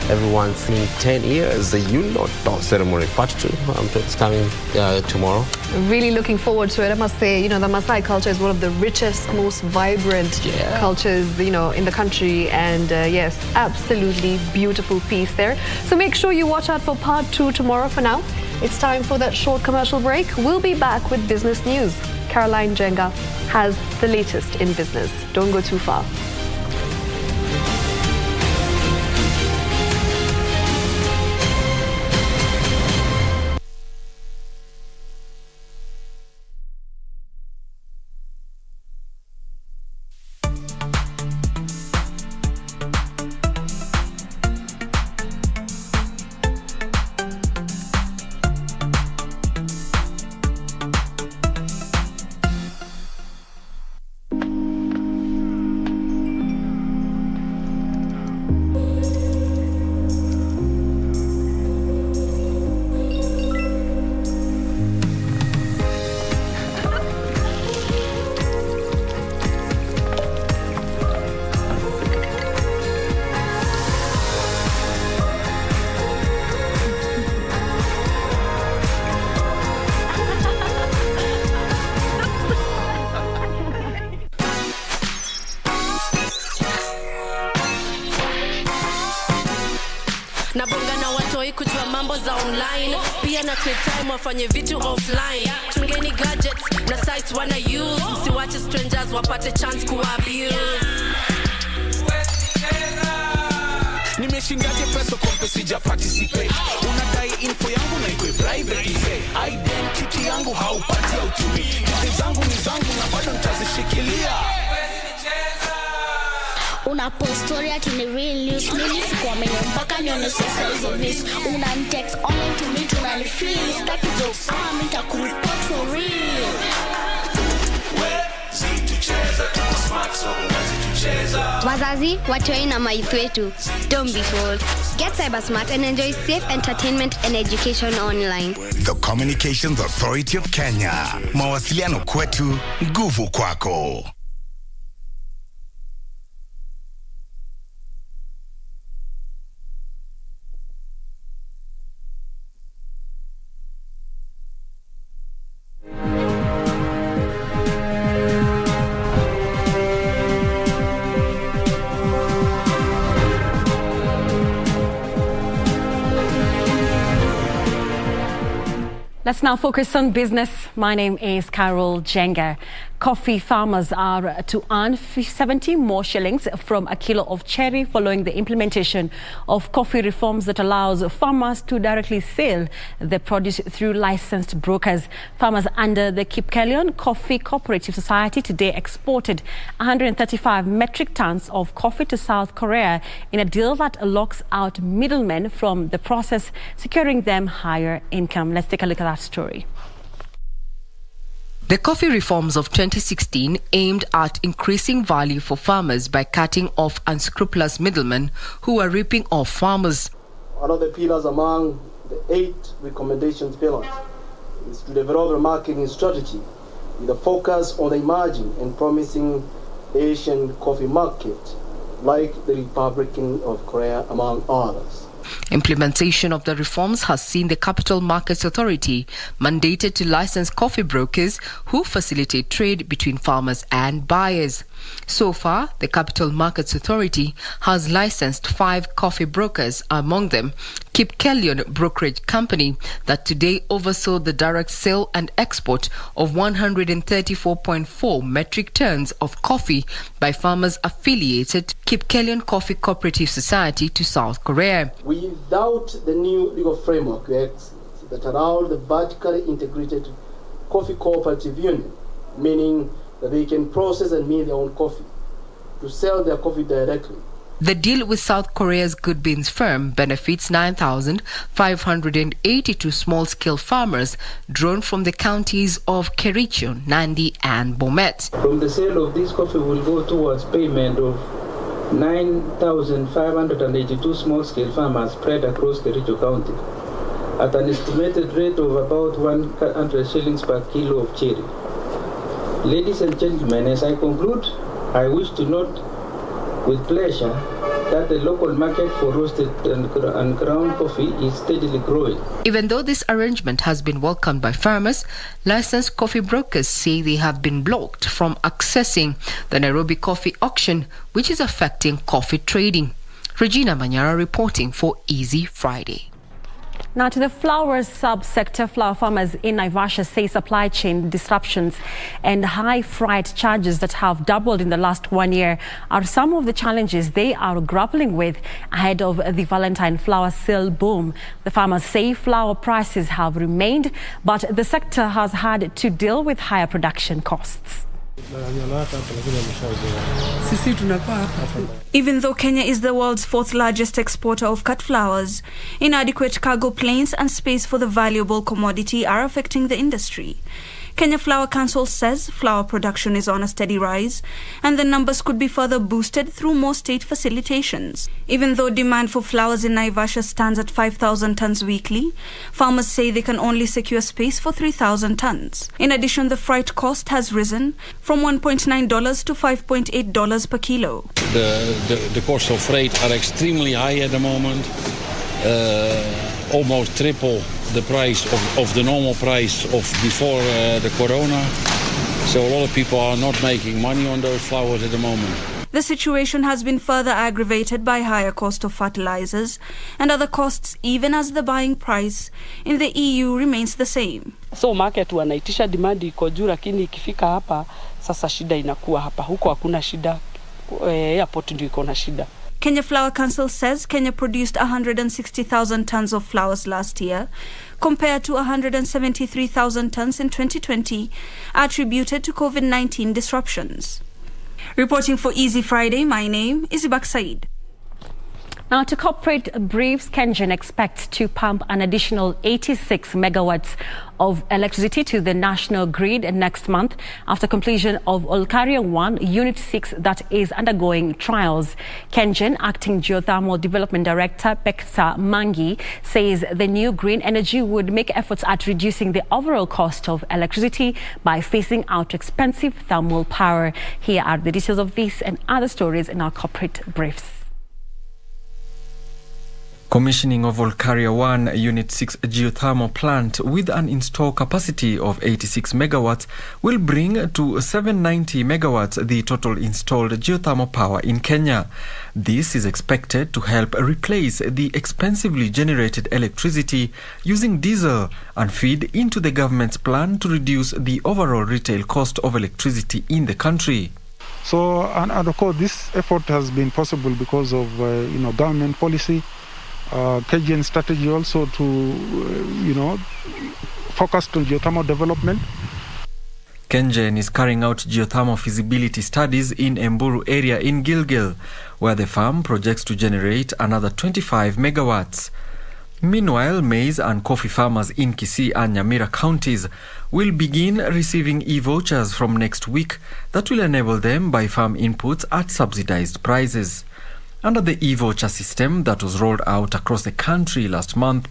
every once in 10 years. The Yunoto ceremony, part 2. It's coming tomorrow. Really looking forward to it. I must say, the Maasai culture is one of the richest, most vibrant cultures, in the country. And yes, absolutely beautiful piece there. So make sure you watch out for part 2 tomorrow. For now, it's time for that short commercial break. We'll be back with business news. Caroline Jenga has the latest in business. Don't go too far. watoi kujua mambo za online, pia na create time wafanye vitu offline. Tungeni gadgets na sites wana use, msiwache strangers wapate chance kuabuse. Nimeshindaje pesa kompe sija participate. Unadai info yangu na ikwe private. Identity yangu haupati hautumi. Hizi zangu ni zangu na bado nitazishikilia. Una post story ati ni real news. Mimi sikuamini mpaka nione size of this. Una text online to me tunanifeel. Staki jokes mimi nitakureport for real. Wazazi, watoi na maithu wetu, don't be fooled. Get cyber smart and enjoy safe entertainment and education online. The Communications Authority of Kenya. Mawasiliano kwetu, nguvu kwako. Let's now focus on business. My name is Carol Jenga. Coffee farmers are to earn 70 more shillings from a kilo of cherry following the implementation of coffee reforms that allows farmers to directly sell their produce through licensed brokers. Farmers under the Kipkelion Coffee Cooperative Society today exported 135 metric tons of coffee to South Korea in a deal that locks out middlemen from the process, securing them higher income. Let's take a look at that story. The coffee reforms of 2016 aimed at increasing value for farmers by cutting off unscrupulous middlemen who are ripping off farmers. One of the pillars among the 8 recommendations pillars is to develop a marketing strategy with a focus on the emerging and promising Asian coffee market, like the Republic of Korea, among others. Implementation of the reforms has seen the Capital Markets Authority mandated to license coffee brokers who facilitate trade between farmers and buyers. So far, the Capital Markets Authority has licensed 5 coffee brokers, among them Kipkelion Brokerage Company, that today oversaw the direct sale and export of 134.4 metric tons of coffee by farmers affiliated to Kipkelion Coffee Cooperative Society to South Korea. Without the new legal framework that allowed the vertically integrated coffee cooperative union, meaning that they can process and mill their own coffee, to sell their coffee directly. The deal with South Korea's Good Beans firm benefits 9,582 small-scale farmers drawn from the counties of Kericho, Nandi and Bomet. From the sale of this coffee will go towards payment of 9,582 small-scale farmers spread across Kericho County at an estimated rate of about 100 shillings per kilo of cherry. Ladies and gentlemen, as I conclude, I wish to note with pleasure that the local market for roasted and ground coffee is steadily growing. Even though this arrangement has been welcomed by farmers, licensed coffee brokers say they have been blocked from accessing the Nairobi coffee auction, which is affecting coffee trading. Regina Manyara reporting for Easy Friday. Now to the flowers sub-sector, flower farmers in Naivasha say supply chain disruptions and high freight charges that have doubled in the last 1 year are some of the challenges they are grappling with ahead of the Valentine flower sale boom. The farmers say flower prices have remained, but the sector has had to deal with higher production costs. Even though Kenya is the world's 4th largest exporter of cut flowers, inadequate cargo planes and space for the valuable commodity are affecting the industry. Kenya Flower Council says flower production is on a steady rise and the numbers could be further boosted through more state facilitations. Even though demand for flowers in Naivasha stands at 5,000 tons weekly, farmers say they can only secure space for 3,000 tons. In addition, the freight cost has risen from $1.9 to $5.8 per kilo. The cost of freight are extremely high at the moment. Almost triple the price of the normal price of before the corona. So a lot of people are not making money on those flowers at the moment. The situation has been further aggravated by higher cost of fertilizers and other costs, even as the buying price in the EU remains the same. So market wanaitisha demand iko juu, lakini ikifika hapa sasa shida inakuwa hapa. Huko hakuna shida, airport ndio iko na shida. Kenya Flour Council says Kenya produced 160,000 tons of flours last year, compared to 173,000 tons in 2020, attributed to COVID-19 disruptions. Reporting for Easy Friday, my name is Ibak Said. Now, to corporate briefs, KenGen expects to pump an additional 86 megawatts of electricity to the national grid next month after completion of Olkaria 1 Unit 6 that is undergoing trials. KenGen Acting Geothermal Development Director Peksa Mangi says the new green energy would make efforts at reducing the overall cost of electricity by phasing out expensive thermal power. Here are the details of this and other stories in our corporate briefs. Commissioning of Olkaria 1 Unit 6 geothermal plant with an installed capacity of 86 megawatts will bring to 790 megawatts the total installed geothermal power in Kenya. This is expected to help replace the expensively generated electricity using diesel and feed into the government's plan to reduce the overall retail cost of electricity in the country. So, and of course, this effort has been possible because of government policy. KGN strategy also to, focus on geothermal development. KenGen is carrying out geothermal feasibility studies in Emburu area in Gilgil, where the farm projects to generate another 25 megawatts. Meanwhile, maize and coffee farmers in Kisii and Nyamira counties will begin receiving e-vouchers from next week that will enable them buy farm inputs at subsidized prices. Under the e-voucher system that was rolled out across the country last month,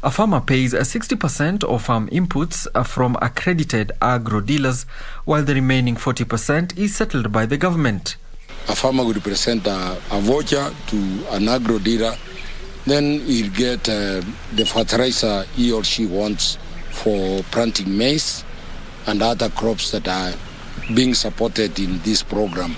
a farmer pays 60% of farm inputs from accredited agro dealers, while the remaining 40% is settled by the government. A farmer would present a voucher to an agro dealer, then he'll get the fertilizer he or she wants for planting maize and other crops that are being supported in this program.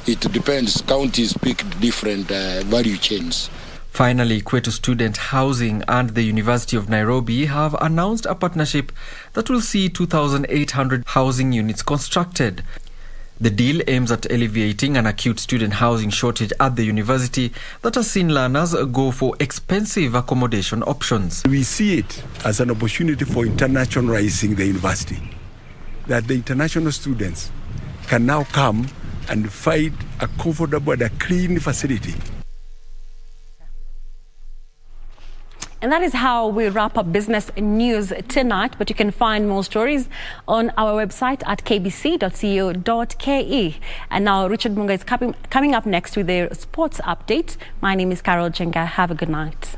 It depends. Counties pick different value chains. Finally, Kwetu Student Housing and the University of Nairobi have announced a partnership that will see 2,800 housing units constructed. The deal aims at alleviating an acute student housing shortage at the university that has seen learners go for expensive accommodation options. We see it as an opportunity for internationalizing the university, that the international students can now come and find a comfortable and a clean facility. And that is how we wrap up business news tonight. But you can find more stories on our website at kbc.co.ke. And now Richard Munga is coming up next with their sports update. My name is Carol Jenga. Have a good night.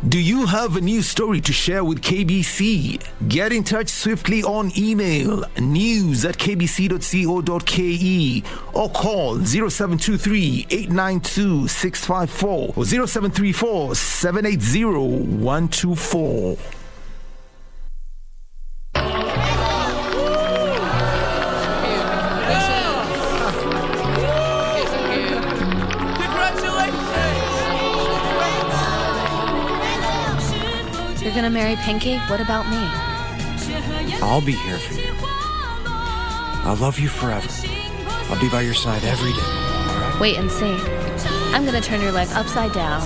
Do you have a news story to share with KBC? Get in touch swiftly on email news@kbc.co.ke or call 0723 892 654 or 0734 780 124. You're gonna marry Pinky? What about me? I'll be here for you. I'll love you forever. I'll be by your side every day. Wait and see. I'm gonna turn your life upside down.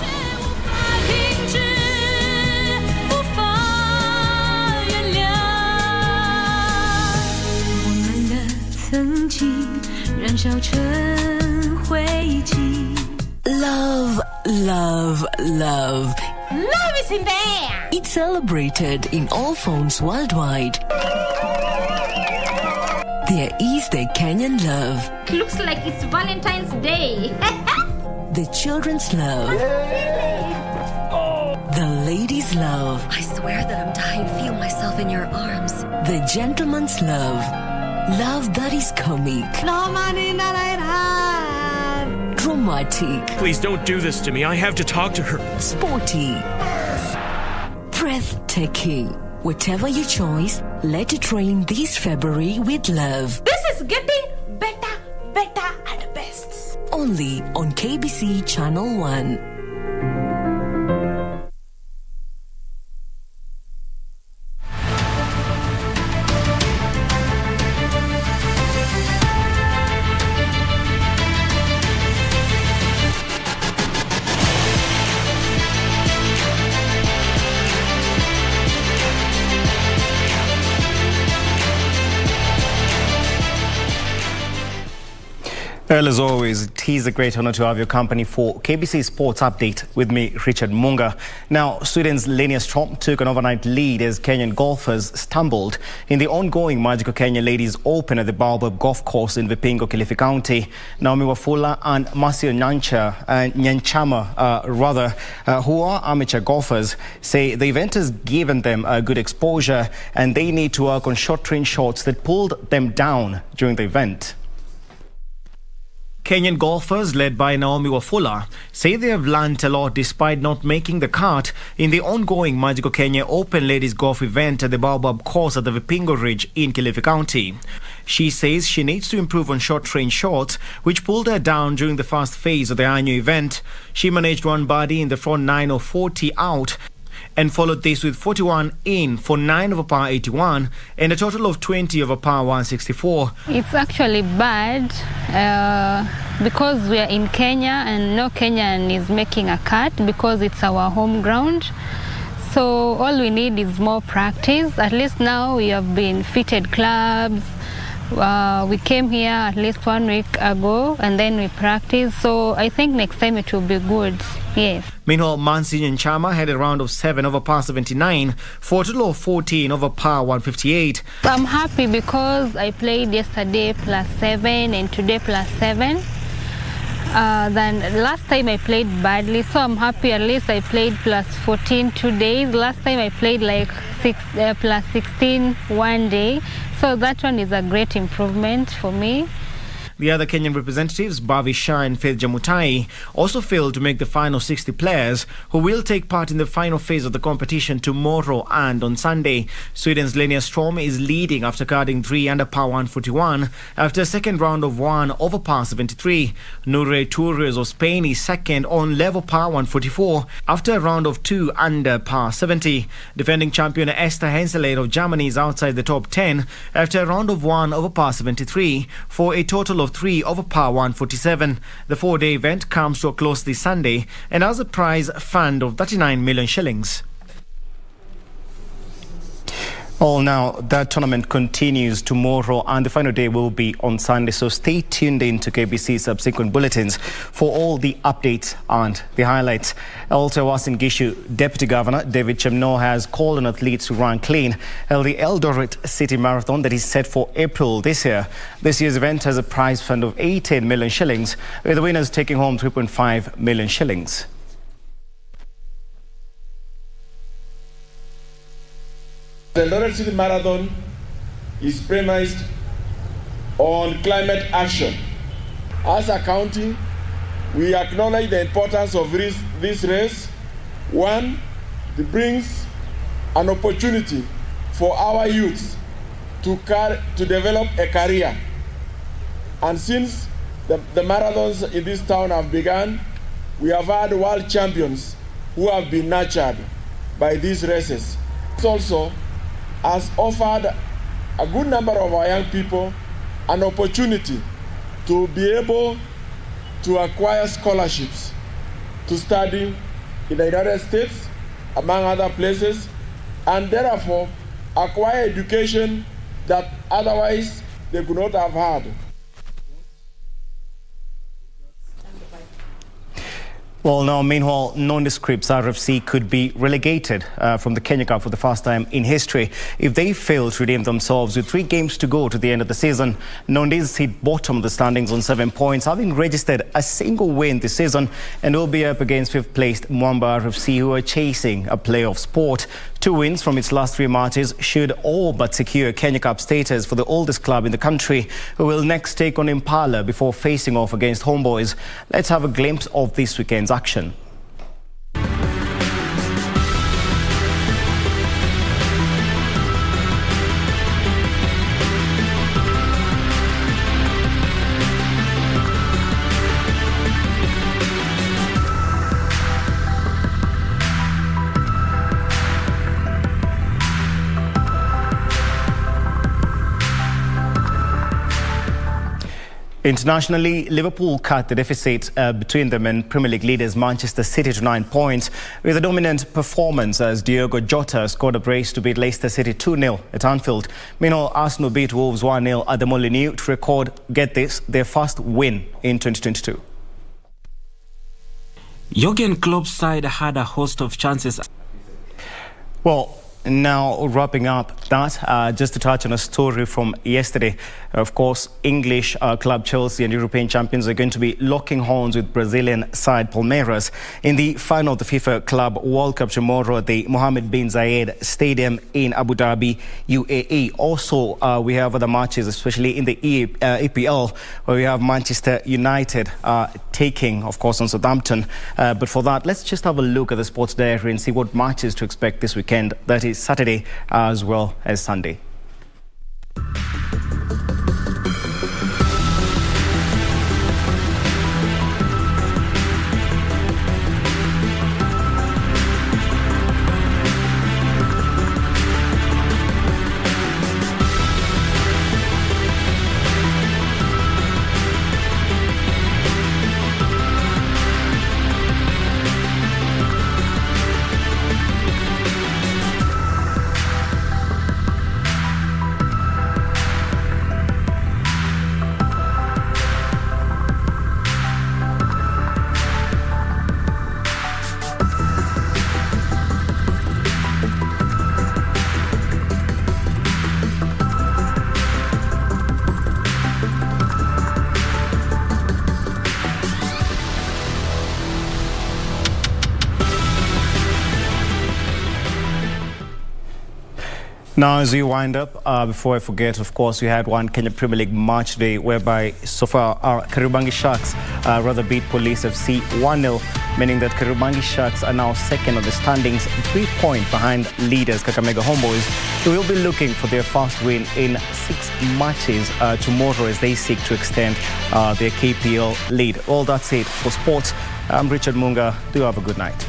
Love, love, love. Love is in the air. It's celebrated in all forms worldwide. there is the Kenyan love. Looks like it's Valentine's Day. The children's love. The ladies' love. I swear that I'm dying. Feel myself in your arms. The gentleman's love. Love that is comic. Dramatic. Please don't do this to me. I have to talk to her. Sporty. Breathtaking. Whatever your choice, let it rain this February with love. This is getting better, and best. Only on KBC Channel 1. Well, as always, it is a great honor to have your company for KBC Sports Update with me, Richard Munga. Now, Sweden's Lenia Strom took an overnight lead as Kenyan golfers stumbled in the ongoing Magical Kenya Ladies Open at the Baobab Golf Course in Vipingo, Kilifi County. Naomi Wafula and Masio Nyanchama, who are amateur golfers, say the event has given them a good exposure and they need to work on short-range shots that pulled them down during the event. Kenyan golfers, led by Naomi Wafula, say they have learnt a lot despite not making the cut in the ongoing Magical Kenya Open Ladies Golf event at the Baobab Course at the Vipingo Ridge in Kilifi County. She says she needs to improve on short-range shots, which pulled her down during the first phase of the annual event. She managed one birdie in the front 9 of 40 out, and followed this with 41 in for 9 over par 81 and a total of 20 over par 164. It's actually bad because we are in Kenya and no Kenyan is making a cut because it's our home ground. So all we need is more practice. At least now we have been fitted clubs. We came here at least 1 week ago and then we practiced. So I think next time it will be good. Yes. Meanwhile, Mansi Nyanchama had a round of 7 over par 79 for a total of 14 over par 158. I'm happy because I played yesterday +7 and today +7. Then last time I played badly, so I'm happy at least I played +14 2 days. Last time I played like +16 1 day. So that one is a great improvement for me. The other Kenyan representatives, Bhavi Shah and Faith Jamutai, also failed to make the final 60 players who will take part in the final phase of the competition tomorrow and on Sunday. Sweden's Lenia Strom is leading after carding 3 under par 141 after a second round of 1 over par 73. Nure Torres of Spain is second on level par 144 after a round of 2 under par 70. Defending champion Esther Henseleit of Germany is outside the top 10 after a round of 1 over par 73 for a total of 3 over par 147. The 4-day event comes to a close this Sunday and has a prize fund of 39 million shillings. Well, now that tournament continues tomorrow and the final day will be on Sunday, so stay tuned in to KBC's subsequent bulletins for all the updates and the highlights. Also, Uasin Gishu Deputy Governor David Chemno has called on athletes to run clean at the Eldoret City Marathon that is set for April this year. This year's event has a prize fund of 18 million shillings, with the winners taking home 3.5 million shillings. The Eldoret City Marathon is premised on climate action. As a county, we acknowledge the importance of this race. One, it brings an opportunity for our youths to develop a career. And since the marathons in this town have begun, we have had world champions who have been nurtured by these races. It also has offered a good number of our young people an opportunity to be able to acquire scholarships to study in the United States, among other places, and therefore acquire education that otherwise they could not have had. Well, now, meanwhile, nondescripts RFC could be relegated from the Kenya Cup for the first time in history if they fail to redeem themselves with 3 games to go to the end of the season. Nondis hit bottom of the standings on 7 points, having registered a single win this season, and will be up against 5th-placed Mwamba RFC, who are chasing a playoff spot. 2 wins from its last 3 matches should all but secure Kenya Cup status for the oldest club in the country, who will next take on Impala before facing off against Homeboys. Let's have a glimpse of this weekend's action. Internationally, Liverpool cut the deficit between them and Premier League leaders Manchester City to 9 points with a dominant performance as Diogo Jota scored a brace to beat Leicester City 2-0 at Anfield. Meanwhile, Arsenal beat Wolves 1-0 at the Molineux to record, get this, their first win in 2022. Jurgen Klopp's side had a host of chances. Well, now wrapping up that, just to touch on a story from yesterday. Of course, English club Chelsea and European champions are going to be locking horns with Brazilian side Palmeiras in the final of the FIFA Club World Cup tomorrow at the Mohammed bin Zayed Stadium in Abu Dhabi, UAE. Also, we have other matches, especially in the EPL, where we have Manchester United taking, of course, on Southampton. But for that, let's just have a look at the sports diary and see what matches to expect this weekend. That is Saturday as well as Sunday. Now, as we wind up, before I forget, of course, we had one Kenya Premier League match today whereby so far our Kariobangi Sharks rather beat Police FC 1-0, meaning that Kariobangi Sharks are now second on the standings, 3 points behind leaders Kakamega Homeboys, who will be looking for their first win in 6 matches tomorrow as they seek to extend their KPL lead. All that's it for sports. I'm Richard Munga. Do have a good night.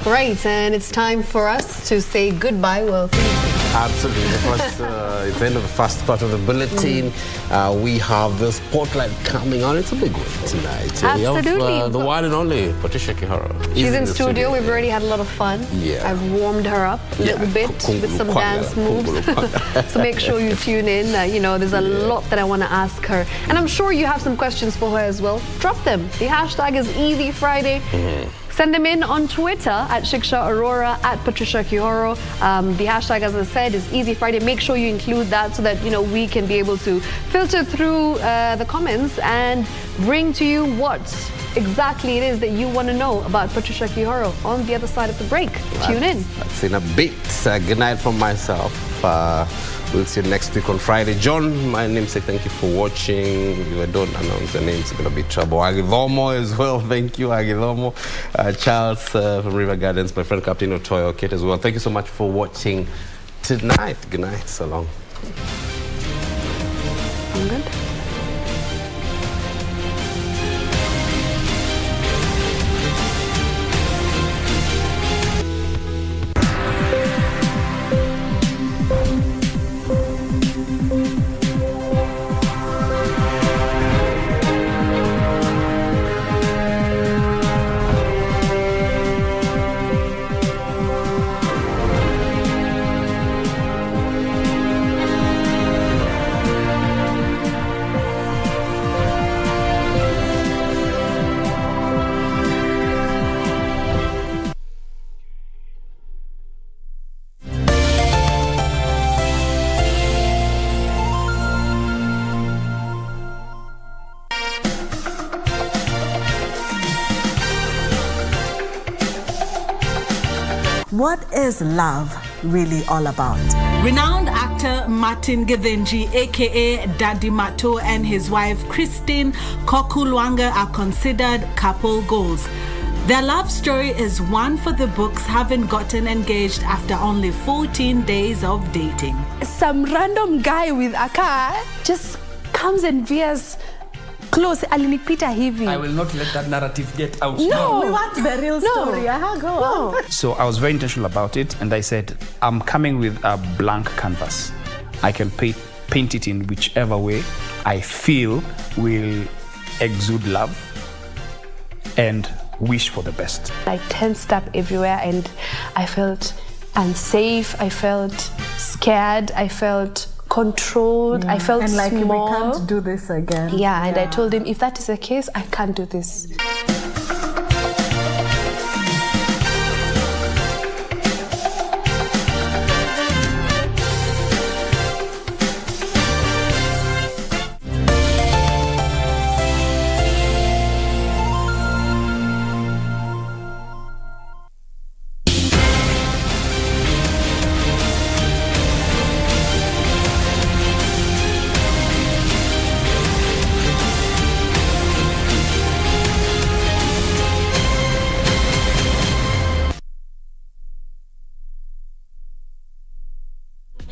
Right, and it's time for us to say goodbye. Well, absolutely. It's the end of the first part of the bulletin. We have the spotlight coming on. It's a big one tonight. Absolutely. We have the one and only Patricia Kihara. She's in studio. We've already had a lot of fun. Yeah. I've warmed her up a little bit with some dance moves. So make sure you tune in. There's a lot that I want to ask her. And I'm sure you have some questions for her as well. Drop them. The hashtag is Easy Friday. Send them in on Twitter at Shiksha Arora, at Patricia Kihoro. The hashtag, as I said, is Easy Friday. Make sure you include that so that, we can be able to filter through the comments and bring to you what exactly it is that you want to know about Patricia Kihoro on the other side of the break. Tune in. That's in a bit. Good night from myself. We'll see you next week on Friday. John, my namesake, thank you for watching. If I don't announce the names, it's going to be trouble. Agilomo as well, thank you, Agilomo. Charles from River Gardens, my friend Captain Otoyo, Kate as well. Thank you so much for watching tonight. Good night, so long. I'm good. what is love really all about? Renowned actor Martin Githinji, aka Daddy Mato, and his wife Christine Kokulwanga are considered couple goals. Their love story is one for the books, having gotten engaged after only 14 days of dating. Some random guy with a car just comes and veers close. Alinipita hivi. I will not let that narrative get out. No, we want the real story. Go on. So I was very intentional about it, and I said, I'm coming with a blank canvas. I can paint it in whichever way I feel will exude love and wish for the best. I tensed up everywhere and I felt unsafe, I felt scared, I felt controlled, I felt and like small. We can't do this again. Yeah, and I told him, if that is the case, I can't do this.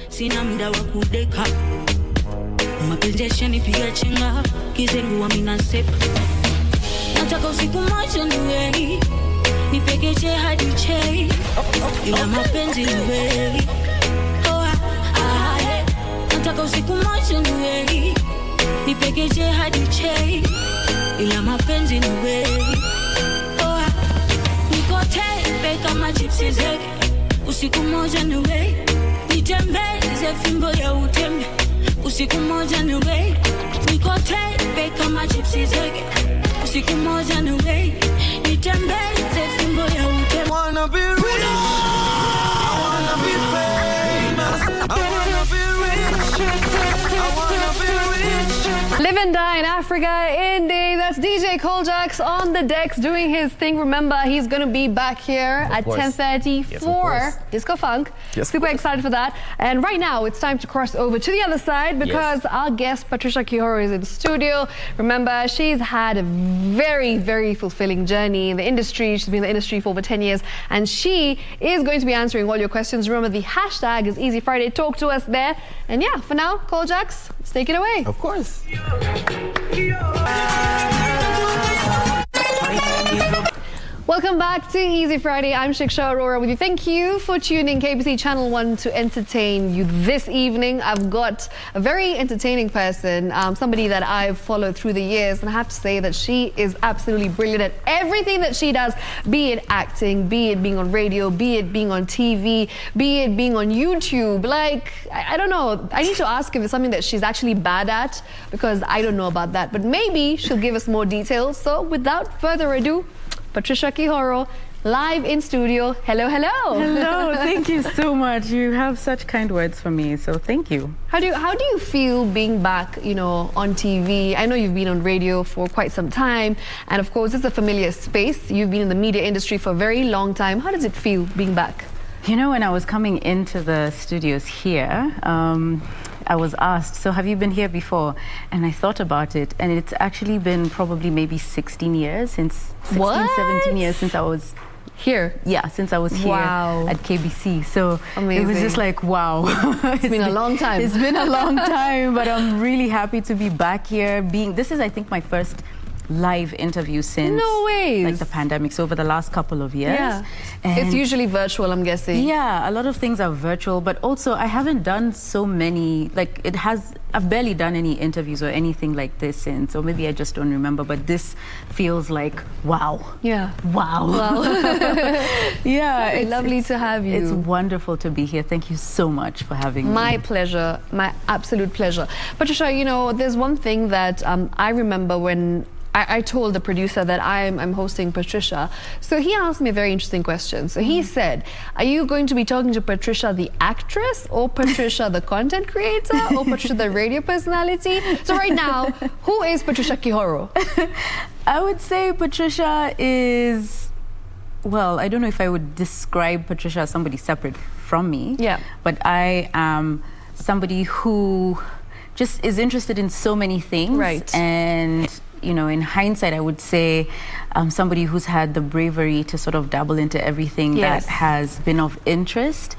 Sina muda wa kudeka, mapenzi yashanipiga chenga, kizengu wa mina sepa. Nataka usiku moja niwe, nipekeche hadi chei, ila mapenzi niwe. Nataka usiku moja niwe, nipekeche hadi chei, ila mapenzi niwe. Niko tepe kama gypsy zege, usiku moja niwe. Nitembeze fimbo ya utembe, usiku moja niwe. Niko tepe kama gypsy zege, usiku moja niwe. Nitembeze fimbo ya utembe. Wanna be rich, I wanna be famous, I wanna be rich, I wanna be rich. Live and die in Africa, Indy. That's DJ Koljax on the decks doing his thing. Remember, he's going to be back here at 10:30 for Disco Funk. Super excited for that. And right now, it's time to cross over to the other side because our guest, Patricia Kihoro, is in the studio. Remember, she's had a very, very fulfilling journey in the industry. She's been in the industry for over 10 years. And she is going to be answering all your questions. Remember, the hashtag is Easy Friday. Talk to us there. And yeah, for now, Koljax, let's take it away. Of course. Welcome back to Easy Friday. I'm Shiksha Arora with you. Thank you for tuning KBC Channel 1 to entertain you this evening. I've got a very entertaining person, somebody that I've followed through the years, and I have to say that she is absolutely brilliant at everything that she does, be it acting, be it being on radio, be it being on TV, be it being on YouTube. Like, I don't know. I need to ask if it's something that she's actually bad at, because I don't know about that. But maybe she'll give us more details. So without further ado, Patricia Kihoro, live in studio. Hello, hello. Hello, thank you so much. You have such kind words for me, so thank you. How do you feel being back, on TV? I know you've been on radio for quite some time, and of course, it's a familiar space. You've been in the media industry for a very long time. How does it feel being back? When I was coming into the studios here, I was asked, so have you been here before? And I thought about it, and it's actually been probably maybe 16 years, 17 years since I was here. Yeah, since I was here at KBC. So amazing. It was just like, wow. It's been a long time. It's been a long time, but I'm really happy to be back here. This is, I think, my first live interview since like the pandemic, so over the last couple of years. Yeah. It's usually virtual, I'm guessing. Yeah, a lot of things are virtual, but also I haven't done so many, I've barely done any interviews or anything like this since, or maybe I just don't remember, but this feels like wow. Yeah. Wow. Yeah. It's lovely to have you. It's wonderful to be here. Thank you so much for having me. My pleasure. My absolute pleasure. Patricia, there's one thing that I remember when I told the producer that I'm hosting Patricia. So he asked me a very interesting question. So he said, are you going to be talking to Patricia the actress, or Patricia the content creator, or Patricia the radio personality? So right now, who is Patricia Kihoro? I would say Patricia is well, I don't know if I would describe Patricia as somebody separate from me. Yeah. But I am somebody who just is interested in so many things. Right. And, you know, in hindsight, I would say I'm somebody who's had the bravery to sort of dabble into everything Yes. that has been of interest.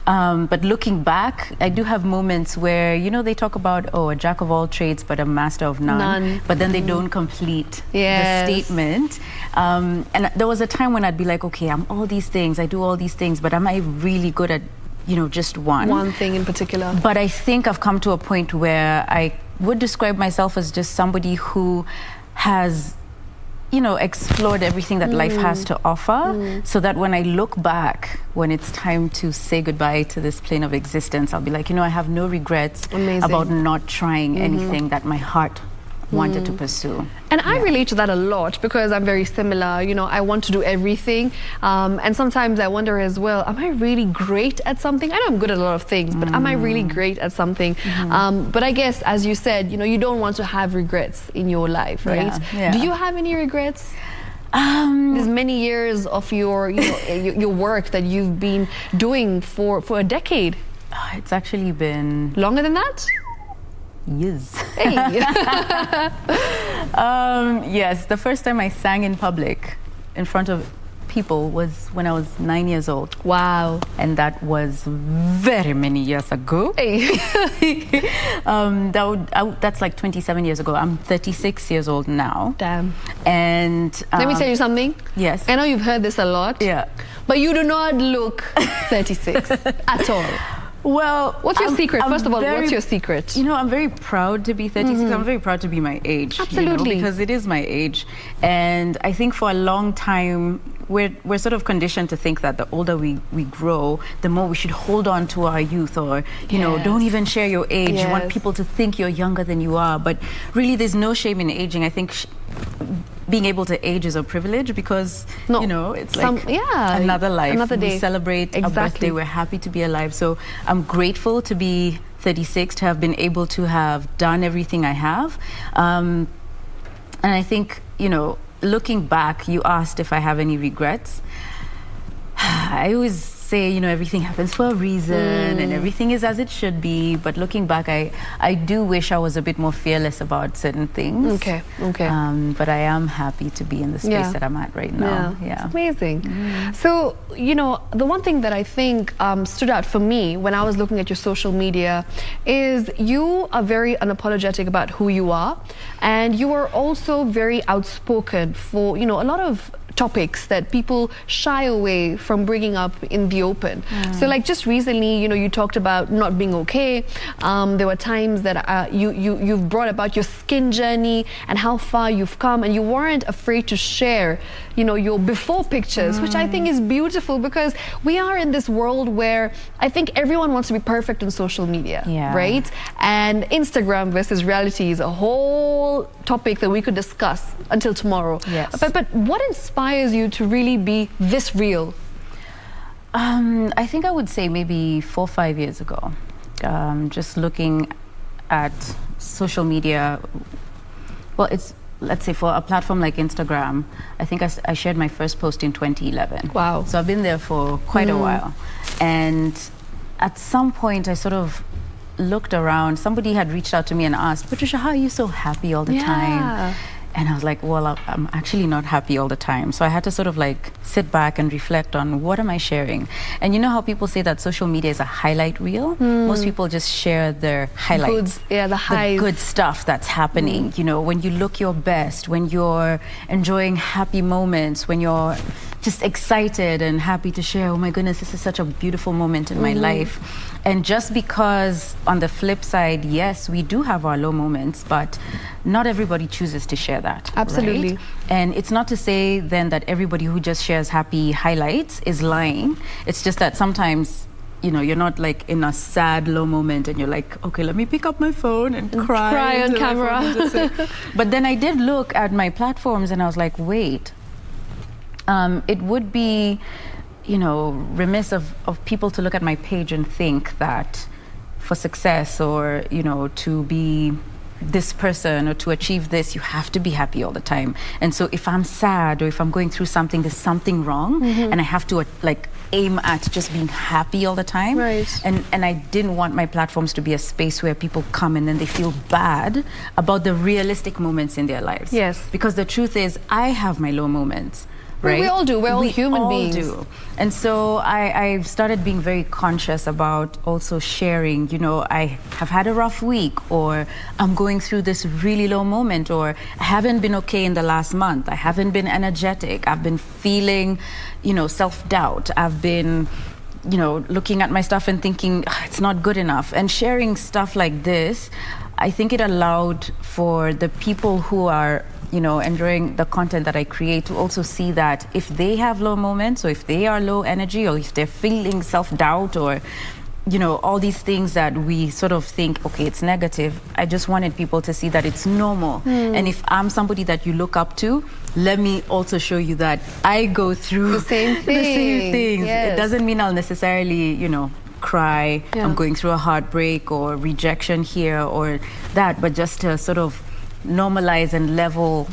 But looking back, I do have moments where, you know, they talk about, oh, a jack of all trades, but a master of none. But then they don't complete Yes. the statement. And there was a time when I'd be like, okay, I'm all these things, I do all these things, but am I really good at, you know, just one? One thing in particular. But I think I've come to a point where I would describe myself as just somebody who has, you know, explored everything that life has to offer, so that when I look back, when it's time to say goodbye to this plane of existence, I'll be like, you know, I have no regrets about not trying anything that my heart wanted to pursue. And I relate to that a lot because I'm very similar. You know, I want to do everything. And sometimes I wonder as well, am I really great at something? I know I'm good at a lot of things, but am I really great at something? But I guess, as you said, you know, you don't want to have regrets in your life, right? Yeah. Do you have any regrets? There's many years of your, you know, your work that you've been doing for a decade. It's actually been... Longer than that? Yes. Hey. Yes, the first time I sang in public in front of people was when I was 9 years old. Wow. And that was very many years ago. Hey. That's like 27 years ago. I'm 36 years old now. Damn. And let me tell you something. Yes. I know you've heard this a lot. Yeah. But you do not look 36 at all. Well, what's your secret? First of all, very, what's your secret? You know, I'm very proud to be 36. I'm very proud to be my age. Absolutely. You know, because it is my age. And I think for a long time, we're sort of conditioned to think that the older we grow, the more we should hold on to our youth, or, you know, don't even share your age. You want people to think you're younger than you are. But really, there's no shame in aging. I think being able to age is a privilege because, you know, it's like another life. Another day. We celebrate a birthday. We're happy to be alive. So I'm grateful to be 36, to have been able to have done everything I have. And I think, you know, looking back, you asked if I have any regrets. I always say, you know, everything happens for a reason and everything is as it should be. But looking back, I do wish I was a bit more fearless about certain things. Okay. But I am happy to be in the space that I'm at right now. Yeah. It's amazing. So, you know, the one thing that I think stood out for me when I was looking at your social media is you are very unapologetic about who you are, and you are also very outspoken for, you know, a lot of topics that people shy away from bringing up in the open. So like just recently, you know, you talked about not being okay. There were times that you've brought about your skin journey and how far you've come, and you weren't afraid to share, you know, your before pictures, which I think is beautiful because we are in this world where I think everyone wants to be perfect on social media, right? And Instagram versus reality is a whole topic that we could discuss until tomorrow. But what inspires you to really be this real? I think I would say maybe 4 or 5 years ago. Just looking at social media. Well, it's, let's say, for a platform like Instagram, I think I shared my first post in 2011. Wow. So I've been there for quite a while. And at some point, I sort of looked around. Somebody had reached out to me and asked, Patricia, how are you so happy all the time? And I was like, well, I'm actually not happy all the time. So I had to sort of like sit back and reflect on what am I sharing? And you know how people say that social media is a highlight reel? Most people just share their highlights. The highs. The good stuff that's happening. You know, when you look your best, when you're enjoying happy moments, when you're just excited and happy to share, oh my goodness, this is such a beautiful moment in my life. And just because on the flip side, yes, we do have our low moments, but not everybody chooses to share that. Absolutely. Right? And it's not to say then that everybody who just shares happy highlights is lying. It's just that sometimes, you know, you're not like in a sad low moment and you're like, okay, let me pick up my phone and cry on camera. But then I did look at my platforms and I was like, wait, it would be, you know, remiss of people to look at my page and think that for success or, you know, to be this person or to achieve this, you have to be happy all the time. And so if I'm sad or if I'm going through something, there's something wrong, and I have to like aim at just being happy all the time. Right. And I didn't want my platforms to be a space where people come and then they feel bad about the realistic moments in their lives. Yes. Because the truth is, I have my low moments. Right? We all do. We're all human beings. Do. And so I started being very conscious about also sharing, you know, I have had a rough week, or I'm going through this really low moment, or I haven't been okay in the last month. I haven't been energetic. I've been feeling, you know, self-doubt. I've been, you know, looking at my stuff and thinking it's not good enough. And sharing stuff like this, I think it allowed for the people who are, you know, enjoying the content that I create to also see that if they have low moments, or if they are low energy, or if they're feeling self-doubt, or, you know, all these things that we sort of think, okay, it's negative. I just wanted people to see that it's normal. And if I'm somebody that you look up to, let me also show you that I go through the same the same things. Yes. It doesn't mean I'll necessarily, you know, cry. I'm going through a heartbreak or rejection here or that, but just to sort of normalize and level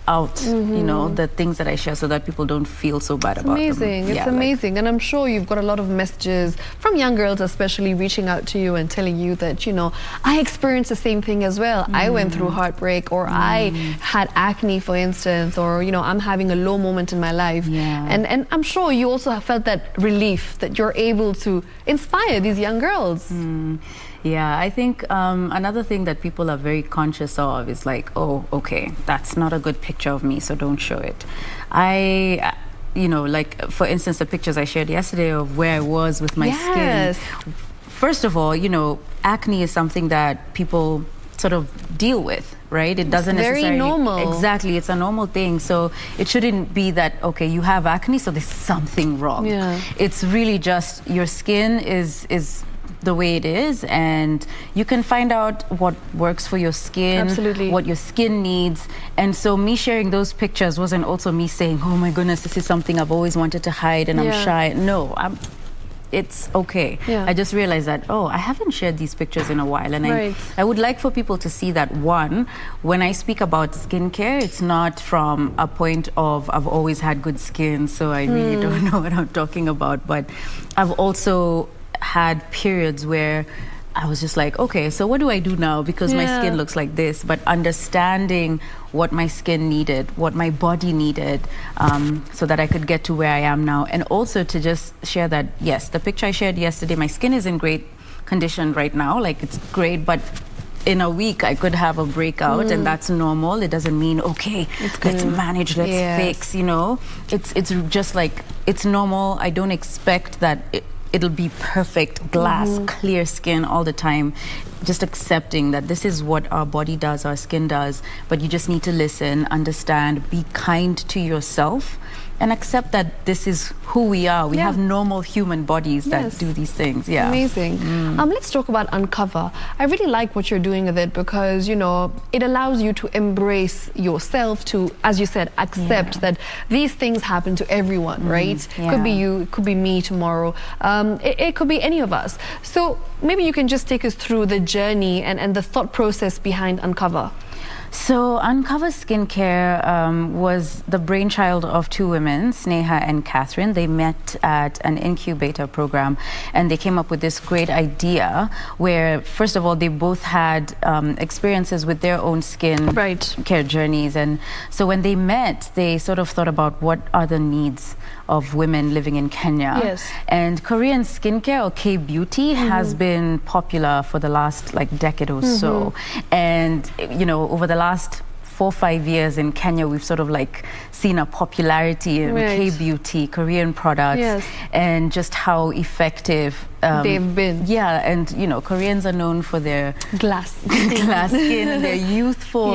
out, you know, the things that I share, so that people don't feel so bad about them. It's amazing. And I'm sure you've got a lot of messages from young girls especially reaching out to you and telling you that, you know, I experienced the same thing as well. I went through heartbreak, or I had acne, for instance, or, you know, I'm having a low moment in my life. And I'm sure you also have felt that relief that you're able to inspire these young girls. Yeah, I think another thing that people are very conscious of is like, oh, okay, that's not a good picture of me, so don't show it. You know, like, for instance, the pictures I shared yesterday of where I was with my skin. First of all, you know, acne is something that people sort of deal with, right? It doesn't necessarily... very normal. Exactly, it's a normal thing. So it shouldn't be that, okay, you have acne, so there's something wrong. It's really just your skin is the way it is, and you can find out what works for your skin, what your skin needs. And so me sharing those pictures wasn't also me saying, oh my goodness, this is something I've always wanted to hide and I'm shy. No, it's okay. I just realized that, oh, I haven't shared these pictures in a while, and I would like for people to see that, one, when I speak about skincare, it's not from a point of I've always had good skin, so I really don't know what I'm talking about, but I've also had periods where I was just like, okay, so what do I do now? Because my skin looks like this. But understanding what my skin needed, what my body needed, so that I could get to where I am now. And also to just share that, yes, the picture I shared yesterday, my skin is in great condition right now. Like, it's great, but in a week I could have a breakout, and that's normal. It doesn't mean, okay, let's manage, let's fix, you know. It's just like, it's normal. I don't expect that it'll be perfect, glass, clear skin all the time. Just accepting that this is what our body does, our skin does, but you just need to listen, understand, be kind to yourself, and accept that this is who we are. We have normal human bodies that do these things. Amazing. Let's talk about Uncover. I really like what you're doing with it, because, you know, it allows you to embrace yourself, to, as you said, accept that these things happen to everyone, right? It could be you, it could be me tomorrow. It could be any of us. So maybe you can just take us through the journey and the thought process behind Uncover. So Uncover Skincare was the brainchild of two women, Sneha and Catherine. They met at an incubator program, and they came up with this great idea where, first of all, they both had experiences with their own skin care journeys. And so when they met, they sort of thought about what are the needs of women living in Kenya. And Korean skincare, or K-beauty, has been popular for the last decade or so. And, you know, over the last 4 or 5 years in Kenya, we've sort of seen a popularity in K-beauty, Korean products, and just how effective they've been. And you know, Koreans are known for their glass skin and their youthful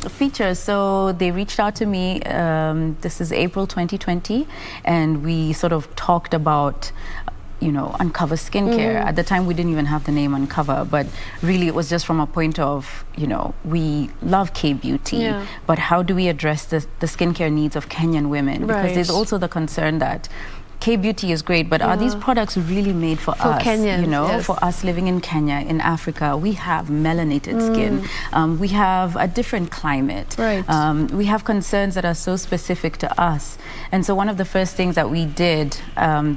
features. So they reached out to me. This is April 2020, and we sort of talked about, you know, Uncover Skincare. At the time, we didn't even have the name Uncover, but really it was just from a point of, you know, we love K-beauty, but how do we address the skincare needs of Kenyan women? Because there's also the concern that K-beauty is great, but are these products really made for us? Kenyans, you know, yes. for us living in Kenya, in Africa, we have melanated skin. We have a different climate. Right. We have concerns that are so specific to us. And so one of the first things that we did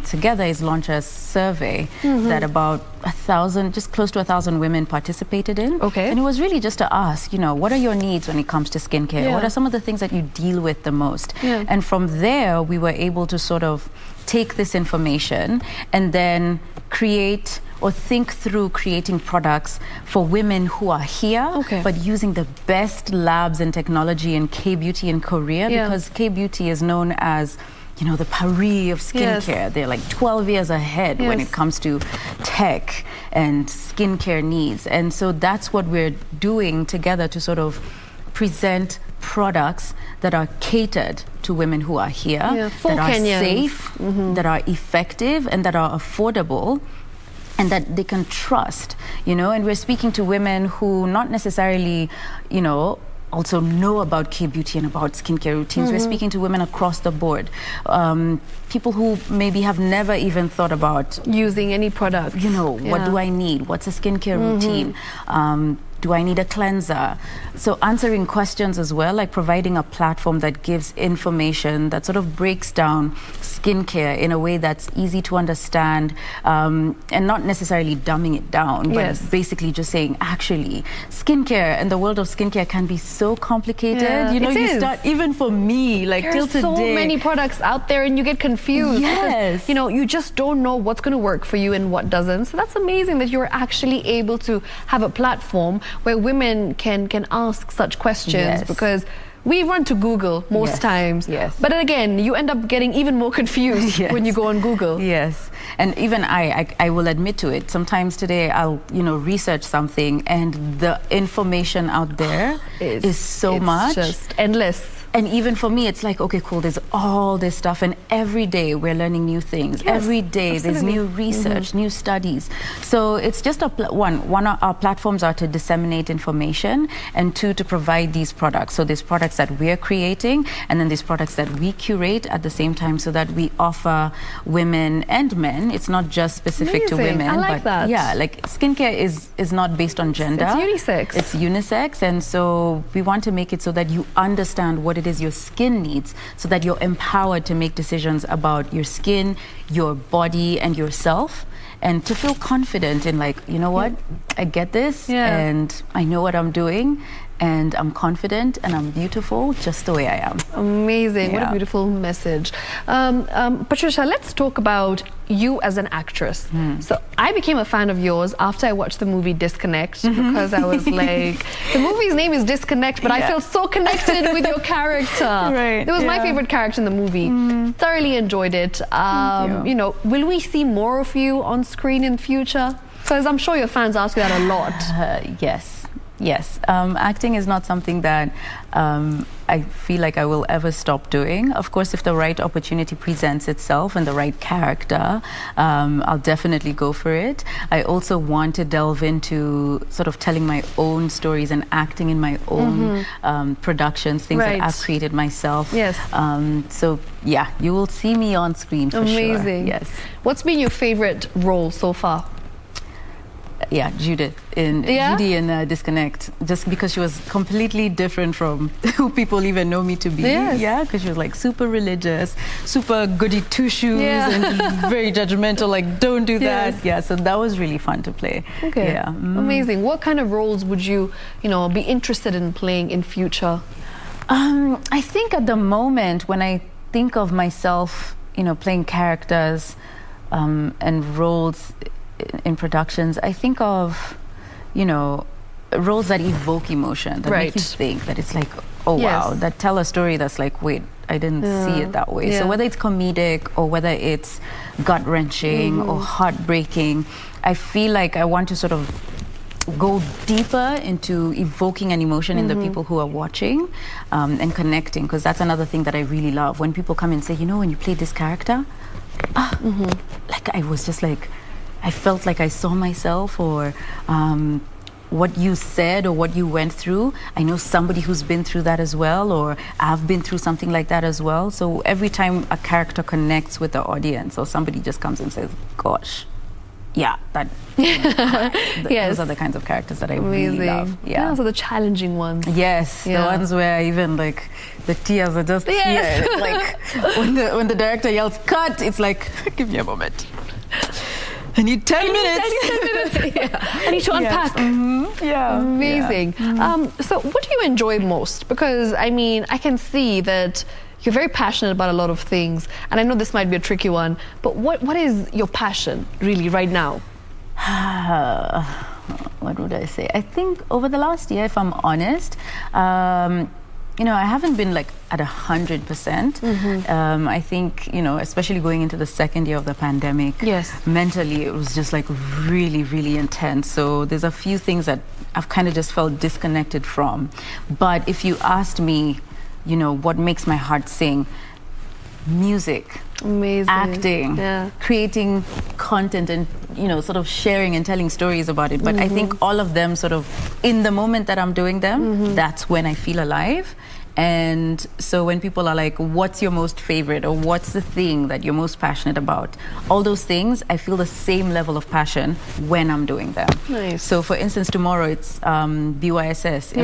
together is launch a survey that about 1,000, just close to 1,000 women participated in. Okay. And it was really just to ask, you know, what are your needs when it comes to skincare? Yeah. What are some of the things that you deal with the most? Yeah. And from there, we were able to sort of take this information and then create or think through creating products for women who are here, but using the best labs and technology in K-beauty in Korea, because K-beauty is known as, you know, the Paris of skincare. They're like 12 years ahead when it comes to tech and skincare needs. And so that's what we're doing together to sort of present products that are catered to women who are here, that are safe, that are effective, and that are affordable, and that they can trust, you know. And we're speaking to women who not necessarily, you know, also know about K-beauty and about skincare routines. We're speaking to women across the board. People who maybe have never even thought about using any product. You know, what do I need? What's a skincare routine? Do I need a cleanser? So answering questions as well, like providing a platform that gives information that sort of breaks down skincare in a way that's easy to understand, and not necessarily dumbing it down, but basically just saying, actually, skincare and the world of skincare can be so complicated. You know, you start, even for me, like till today. There's so many products out there and you get confused. Because, you know, you just don't know what's going to work for you and what doesn't. So that's amazing that you're actually able to have a platform where women can ask such questions, because we run to Google most times. But again, you end up getting even more confused when you go on Google. And even I will admit to it. Sometimes today I'll, you know, research something and the information out there is so much. It's just endless. And even for me, it's like, okay, cool, there's all this stuff, and every day we're learning new things. Every day there's new research, new studies. So it's just one of our platforms are to disseminate information, and two, to provide these products. So these products that we're creating, and then these products that we curate at the same time, so that we offer women and men. It's not just specific to women. I like that. Yeah, like skincare is not based on gender. It's unisex. It's unisex, and so we want to make it so that you understand what it is your skin needs, so that you're empowered to make decisions about your skin, your body, and yourself, and to feel confident in, like, you know what, I get this, and I know what I'm doing, and I'm confident, and I'm beautiful just the way I am. Amazing. What a beautiful message. Patricia, let's talk about you as an actress. So I became a fan of yours after I watched the movie Disconnect, because I was like, the movie's name is Disconnect, but I feel so connected with your character. It was my favorite character in the movie. Thoroughly enjoyed it. You know, will we see more of you on screen in future? Because I'm sure your fans ask you that a lot. Yes, acting is not something that I feel like I will ever stop doing. Of course, if the right opportunity presents itself and the right character, I'll definitely go for it. I also want to delve into sort of telling my own stories and acting in my own productions, things that I've created myself. So yeah, you will see me on screen for sure. Amazing. What's been your favorite role so far? Judy in Disconnect, just because she was completely different from who people even know me to be. Because she was like super religious, super goody two shoes, and very judgmental, like don't do that. So that was really fun to play. Amazing. What kind of roles would you be interested in playing in future? I think at the moment, when I think of myself, playing characters and roles in productions, I think of, roles that evoke emotion, that make you think, that it's like, oh wow, that tell a story that's like, wait, I didn't see it that way. So whether it's comedic or whether it's gut-wrenching or heartbreaking, I feel like I want to sort of go deeper into evoking an emotion in the people who are watching, and connecting, because that's another thing that I really love. When people come and say, when you played this character, like I was just like, I felt like I saw myself, or what you said or what you went through, I know somebody who's been through that as well, or I've been through something like that as well. So every time a character connects with the audience, or somebody just comes and says, gosh, yeah, that. Those are the kinds of characters that I really love. Yeah, so the challenging ones. Yes, the ones where even like the tears are just here. Like when the director yells cut, it's like, give me a moment. I need 10 minutes. I need to unpack. Amazing. So what do you enjoy most? Because I mean, I can see that you're very passionate about a lot of things, and I know this might be a tricky one, but what is your passion really right now? What would I say? I think over the last year, if I'm honest, I haven't been like at 100%. I think, especially going into the second year of the pandemic, mentally it was just like really, really intense. So there's a few things that I've kind of just felt disconnected from. But if you asked me, what makes my heart sing? Music. Amazing. Acting, creating content, and sort of sharing and telling stories about it. But I think all of them sort of, in the moment that I'm doing them, that's when I feel alive. And so when people are like, what's your most favorite, or what's the thing that you're most passionate about, all those things, I feel the same level of passion when I'm doing them. Nice. So for instance, tomorrow it's BYSS,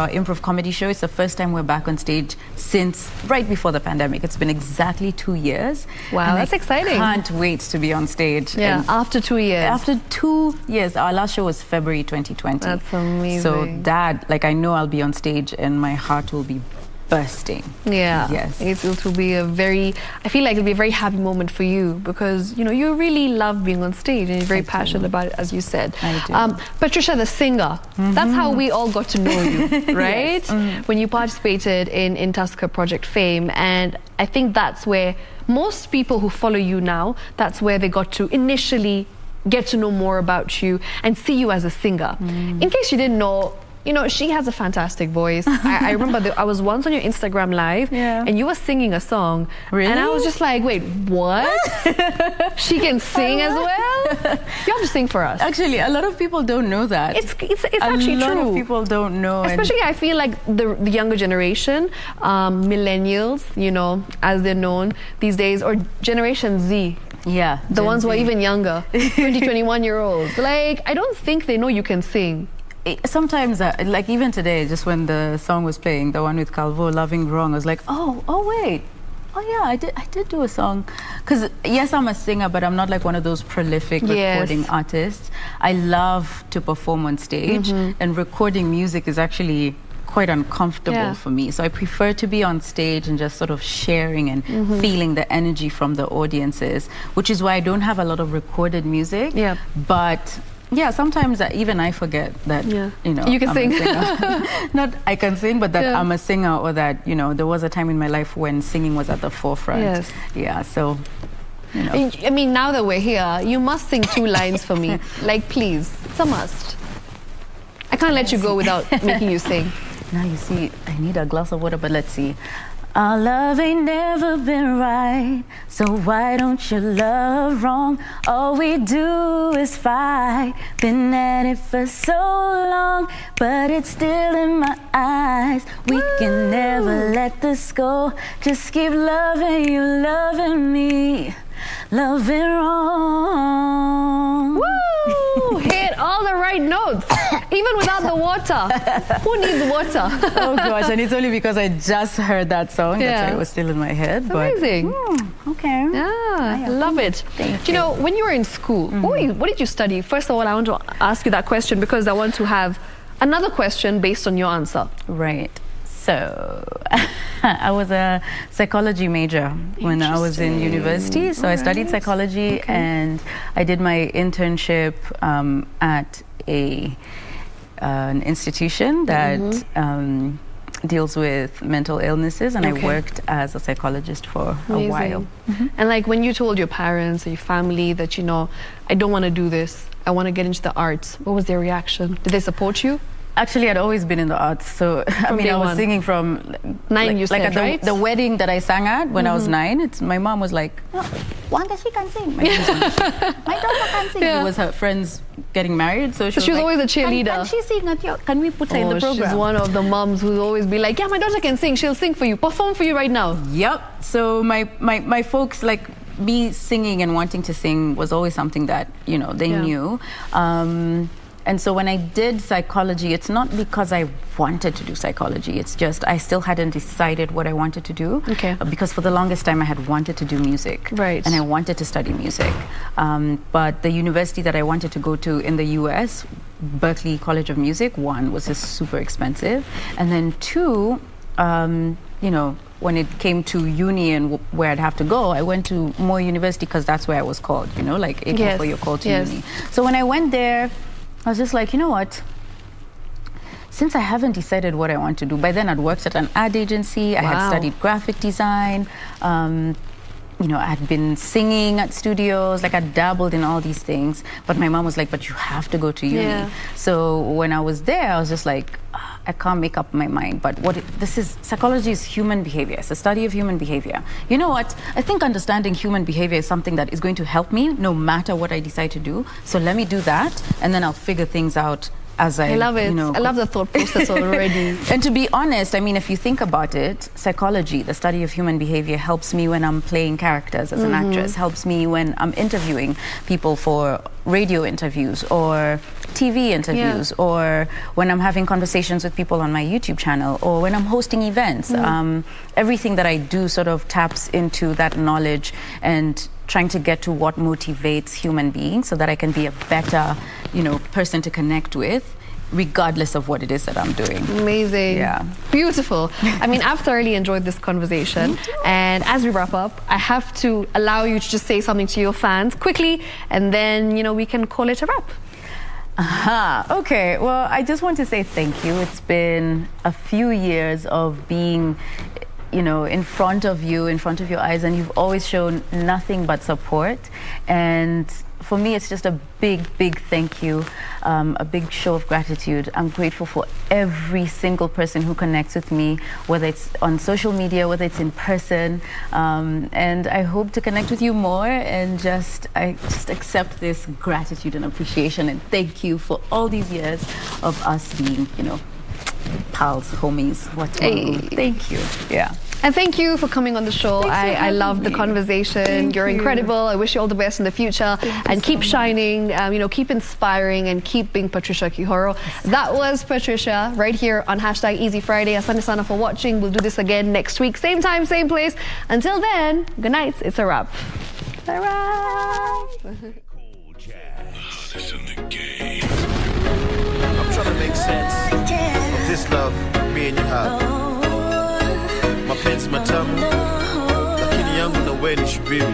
improv comedy show. It's the first time we're back on stage since right before the pandemic. It's been exactly 2 years. Wow, that's exciting. Can't wait to be on stage. Yeah, after 2 years. After 2 years. Our last show was February 2020. That's amazing. So that, I know I'll be on stage and my heart will be bursting. Yeah. Yes. It will be I feel like it'll be a very happy moment for you, because, you really love being on stage and you're very passionate about it, as you said. I do. Patricia, the singer, that's how we all got to know you, right? When you participated in Tusker Project Fame. And I think that's where most people who follow you now, that's where they got to initially get to know more about you and see you as a singer. In case you didn't know, she has a fantastic voice. I remember I was once on your Instagram Live and you were singing a song. Really? And I was just like, wait, what? She can sing as well? You have to sing for us. Actually, a lot of people don't know that. It's actually true. A lot of people don't know. Especially, I feel like the younger generation, millennials, as they're known these days, or Generation Z. Yeah. The ones who are even younger, 20, 21-year-olds. Like, I don't think they know you can sing. Sometimes, like even today, just when the song was playing, the one with Calvo, Loving Wrong, I was like, oh wait. Oh yeah, I did do a song. Because yes, I'm a singer, but I'm not like one of those prolific recording artists. I love to perform on stage, and recording music is actually quite uncomfortable for me. So I prefer to be on stage and just sort of sharing and feeling the energy from the audiences, which is why I don't have a lot of recorded music. But yeah, sometimes even I forget that, you can I'm sing. a singer. Not I can sing, but that I'm a singer, or that, there was a time in my life when singing was at the forefront. Yes. Yeah, so, I mean, now that we're here, you must sing 2 lines for me. Like, please. It's a must. I can't let you go without making you sing. Now you see, I need a glass of water, but let's see. Our love ain't never been right, so why don't you love wrong? All we do is fight, been at it for so long, but it's still in my eyes. We can never let this go, just keep loving you, loving me, loving wrong. Woo! Hit all the right notes, even without the water. Who needs water? Oh gosh, and it's only because I just heard that song. That's why it was still in my head. It's amazing. Okay. Yeah, I love it. Thank you. When you were in school, what did you study? First of all, I want to ask you that question because I want to have another question based on your answer. Right. So, I was a psychology major when I was in university. So I studied psychology and I did my internship at an institution that deals with mental illnesses, and I worked as a psychologist for a while. And like when you told your parents or your family that, I don't want to do this, I want to get into the arts, what was their reaction? Did they support you? Actually, I'd always been in the arts. So, I was singing from 9, you said, at right? the wedding that I sang at when I was 9. My mom was like, Wanda, she can sing. My daughter can sing. It was her friends getting married. So she was like, always a cheerleader. Can she sing? Can we put her in the program? She's one of the moms who'll always be like, yeah, my daughter can sing. She'll sing for you, perform for you right now. Yep. So my folks, like, me singing and wanting to sing was always something that, they knew. And so when I did psychology, it's not because I wanted to do psychology. It's just I still hadn't decided what I wanted to do. Okay. Because for the longest time I had wanted to do music. Right. And I wanted to study music. But the university that I wanted to go to in the US, Berklee College of Music, 1, was just super expensive. And then 2, when it came to uni and where I'd have to go, I went to Moore University because that's where I was called, like 8 you're called to uni. So when I went there, I was just like, you know what? Since I haven't decided what I want to do, by then I'd worked at an ad agency, I had studied graphic design, I'd been singing at studios, like I dabbled in all these things, but my mom was like, but you have to go to uni. Yeah. So when I was there, I was just like, I can't make up my mind. But psychology is human behavior. It's the study of human behavior. You know what? I think understanding human behavior is something that is going to help me no matter what I decide to do. So let me do that, and then I'll figure things out as I love it. I love the thought process already. And to be honest, if you think about it, psychology, the study of human behavior, helps me when I'm playing characters as an actress, helps me when I'm interviewing people for radio interviews or TV interviews, or when I'm having conversations with people on my YouTube channel, or when I'm hosting events. Everything that I do sort of taps into that knowledge and trying to get to what motivates human beings so that I can be a better, person to connect with, regardless of what it is that I'm doing. Amazing. Yeah. Beautiful. I've thoroughly enjoyed this conversation. And as we wrap up, I have to allow you to just say something to your fans quickly, and then, we can call it a wrap. Okay. Well, I just want to say thank you. It's been a few years of being in front of your eyes, and you've always shown nothing but support. And for me, it's just a big, big thank you, a big show of gratitude. I'm grateful for every single person who connects with me, whether it's on social media, whether it's in person. And I hope to connect with you more, and I just accept this gratitude and appreciation. And thank you for all these years of us being, pals, homies, Thank you. Yeah. And thank you for coming on the show. I love the conversation. You're incredible. I wish you all the best in the future. And keep shining, keep inspiring, and keep being Patricia Kihoro. That was Patricia right here on #Easy Friday. Asante sana for watching. We'll do this again next week. Same time, same place. Until then, good night. It's a wrap. Listen the game. I'm trying to make sense of this love me and you have. Mapenzi matamu lakini yangu na wewe ni shubiri.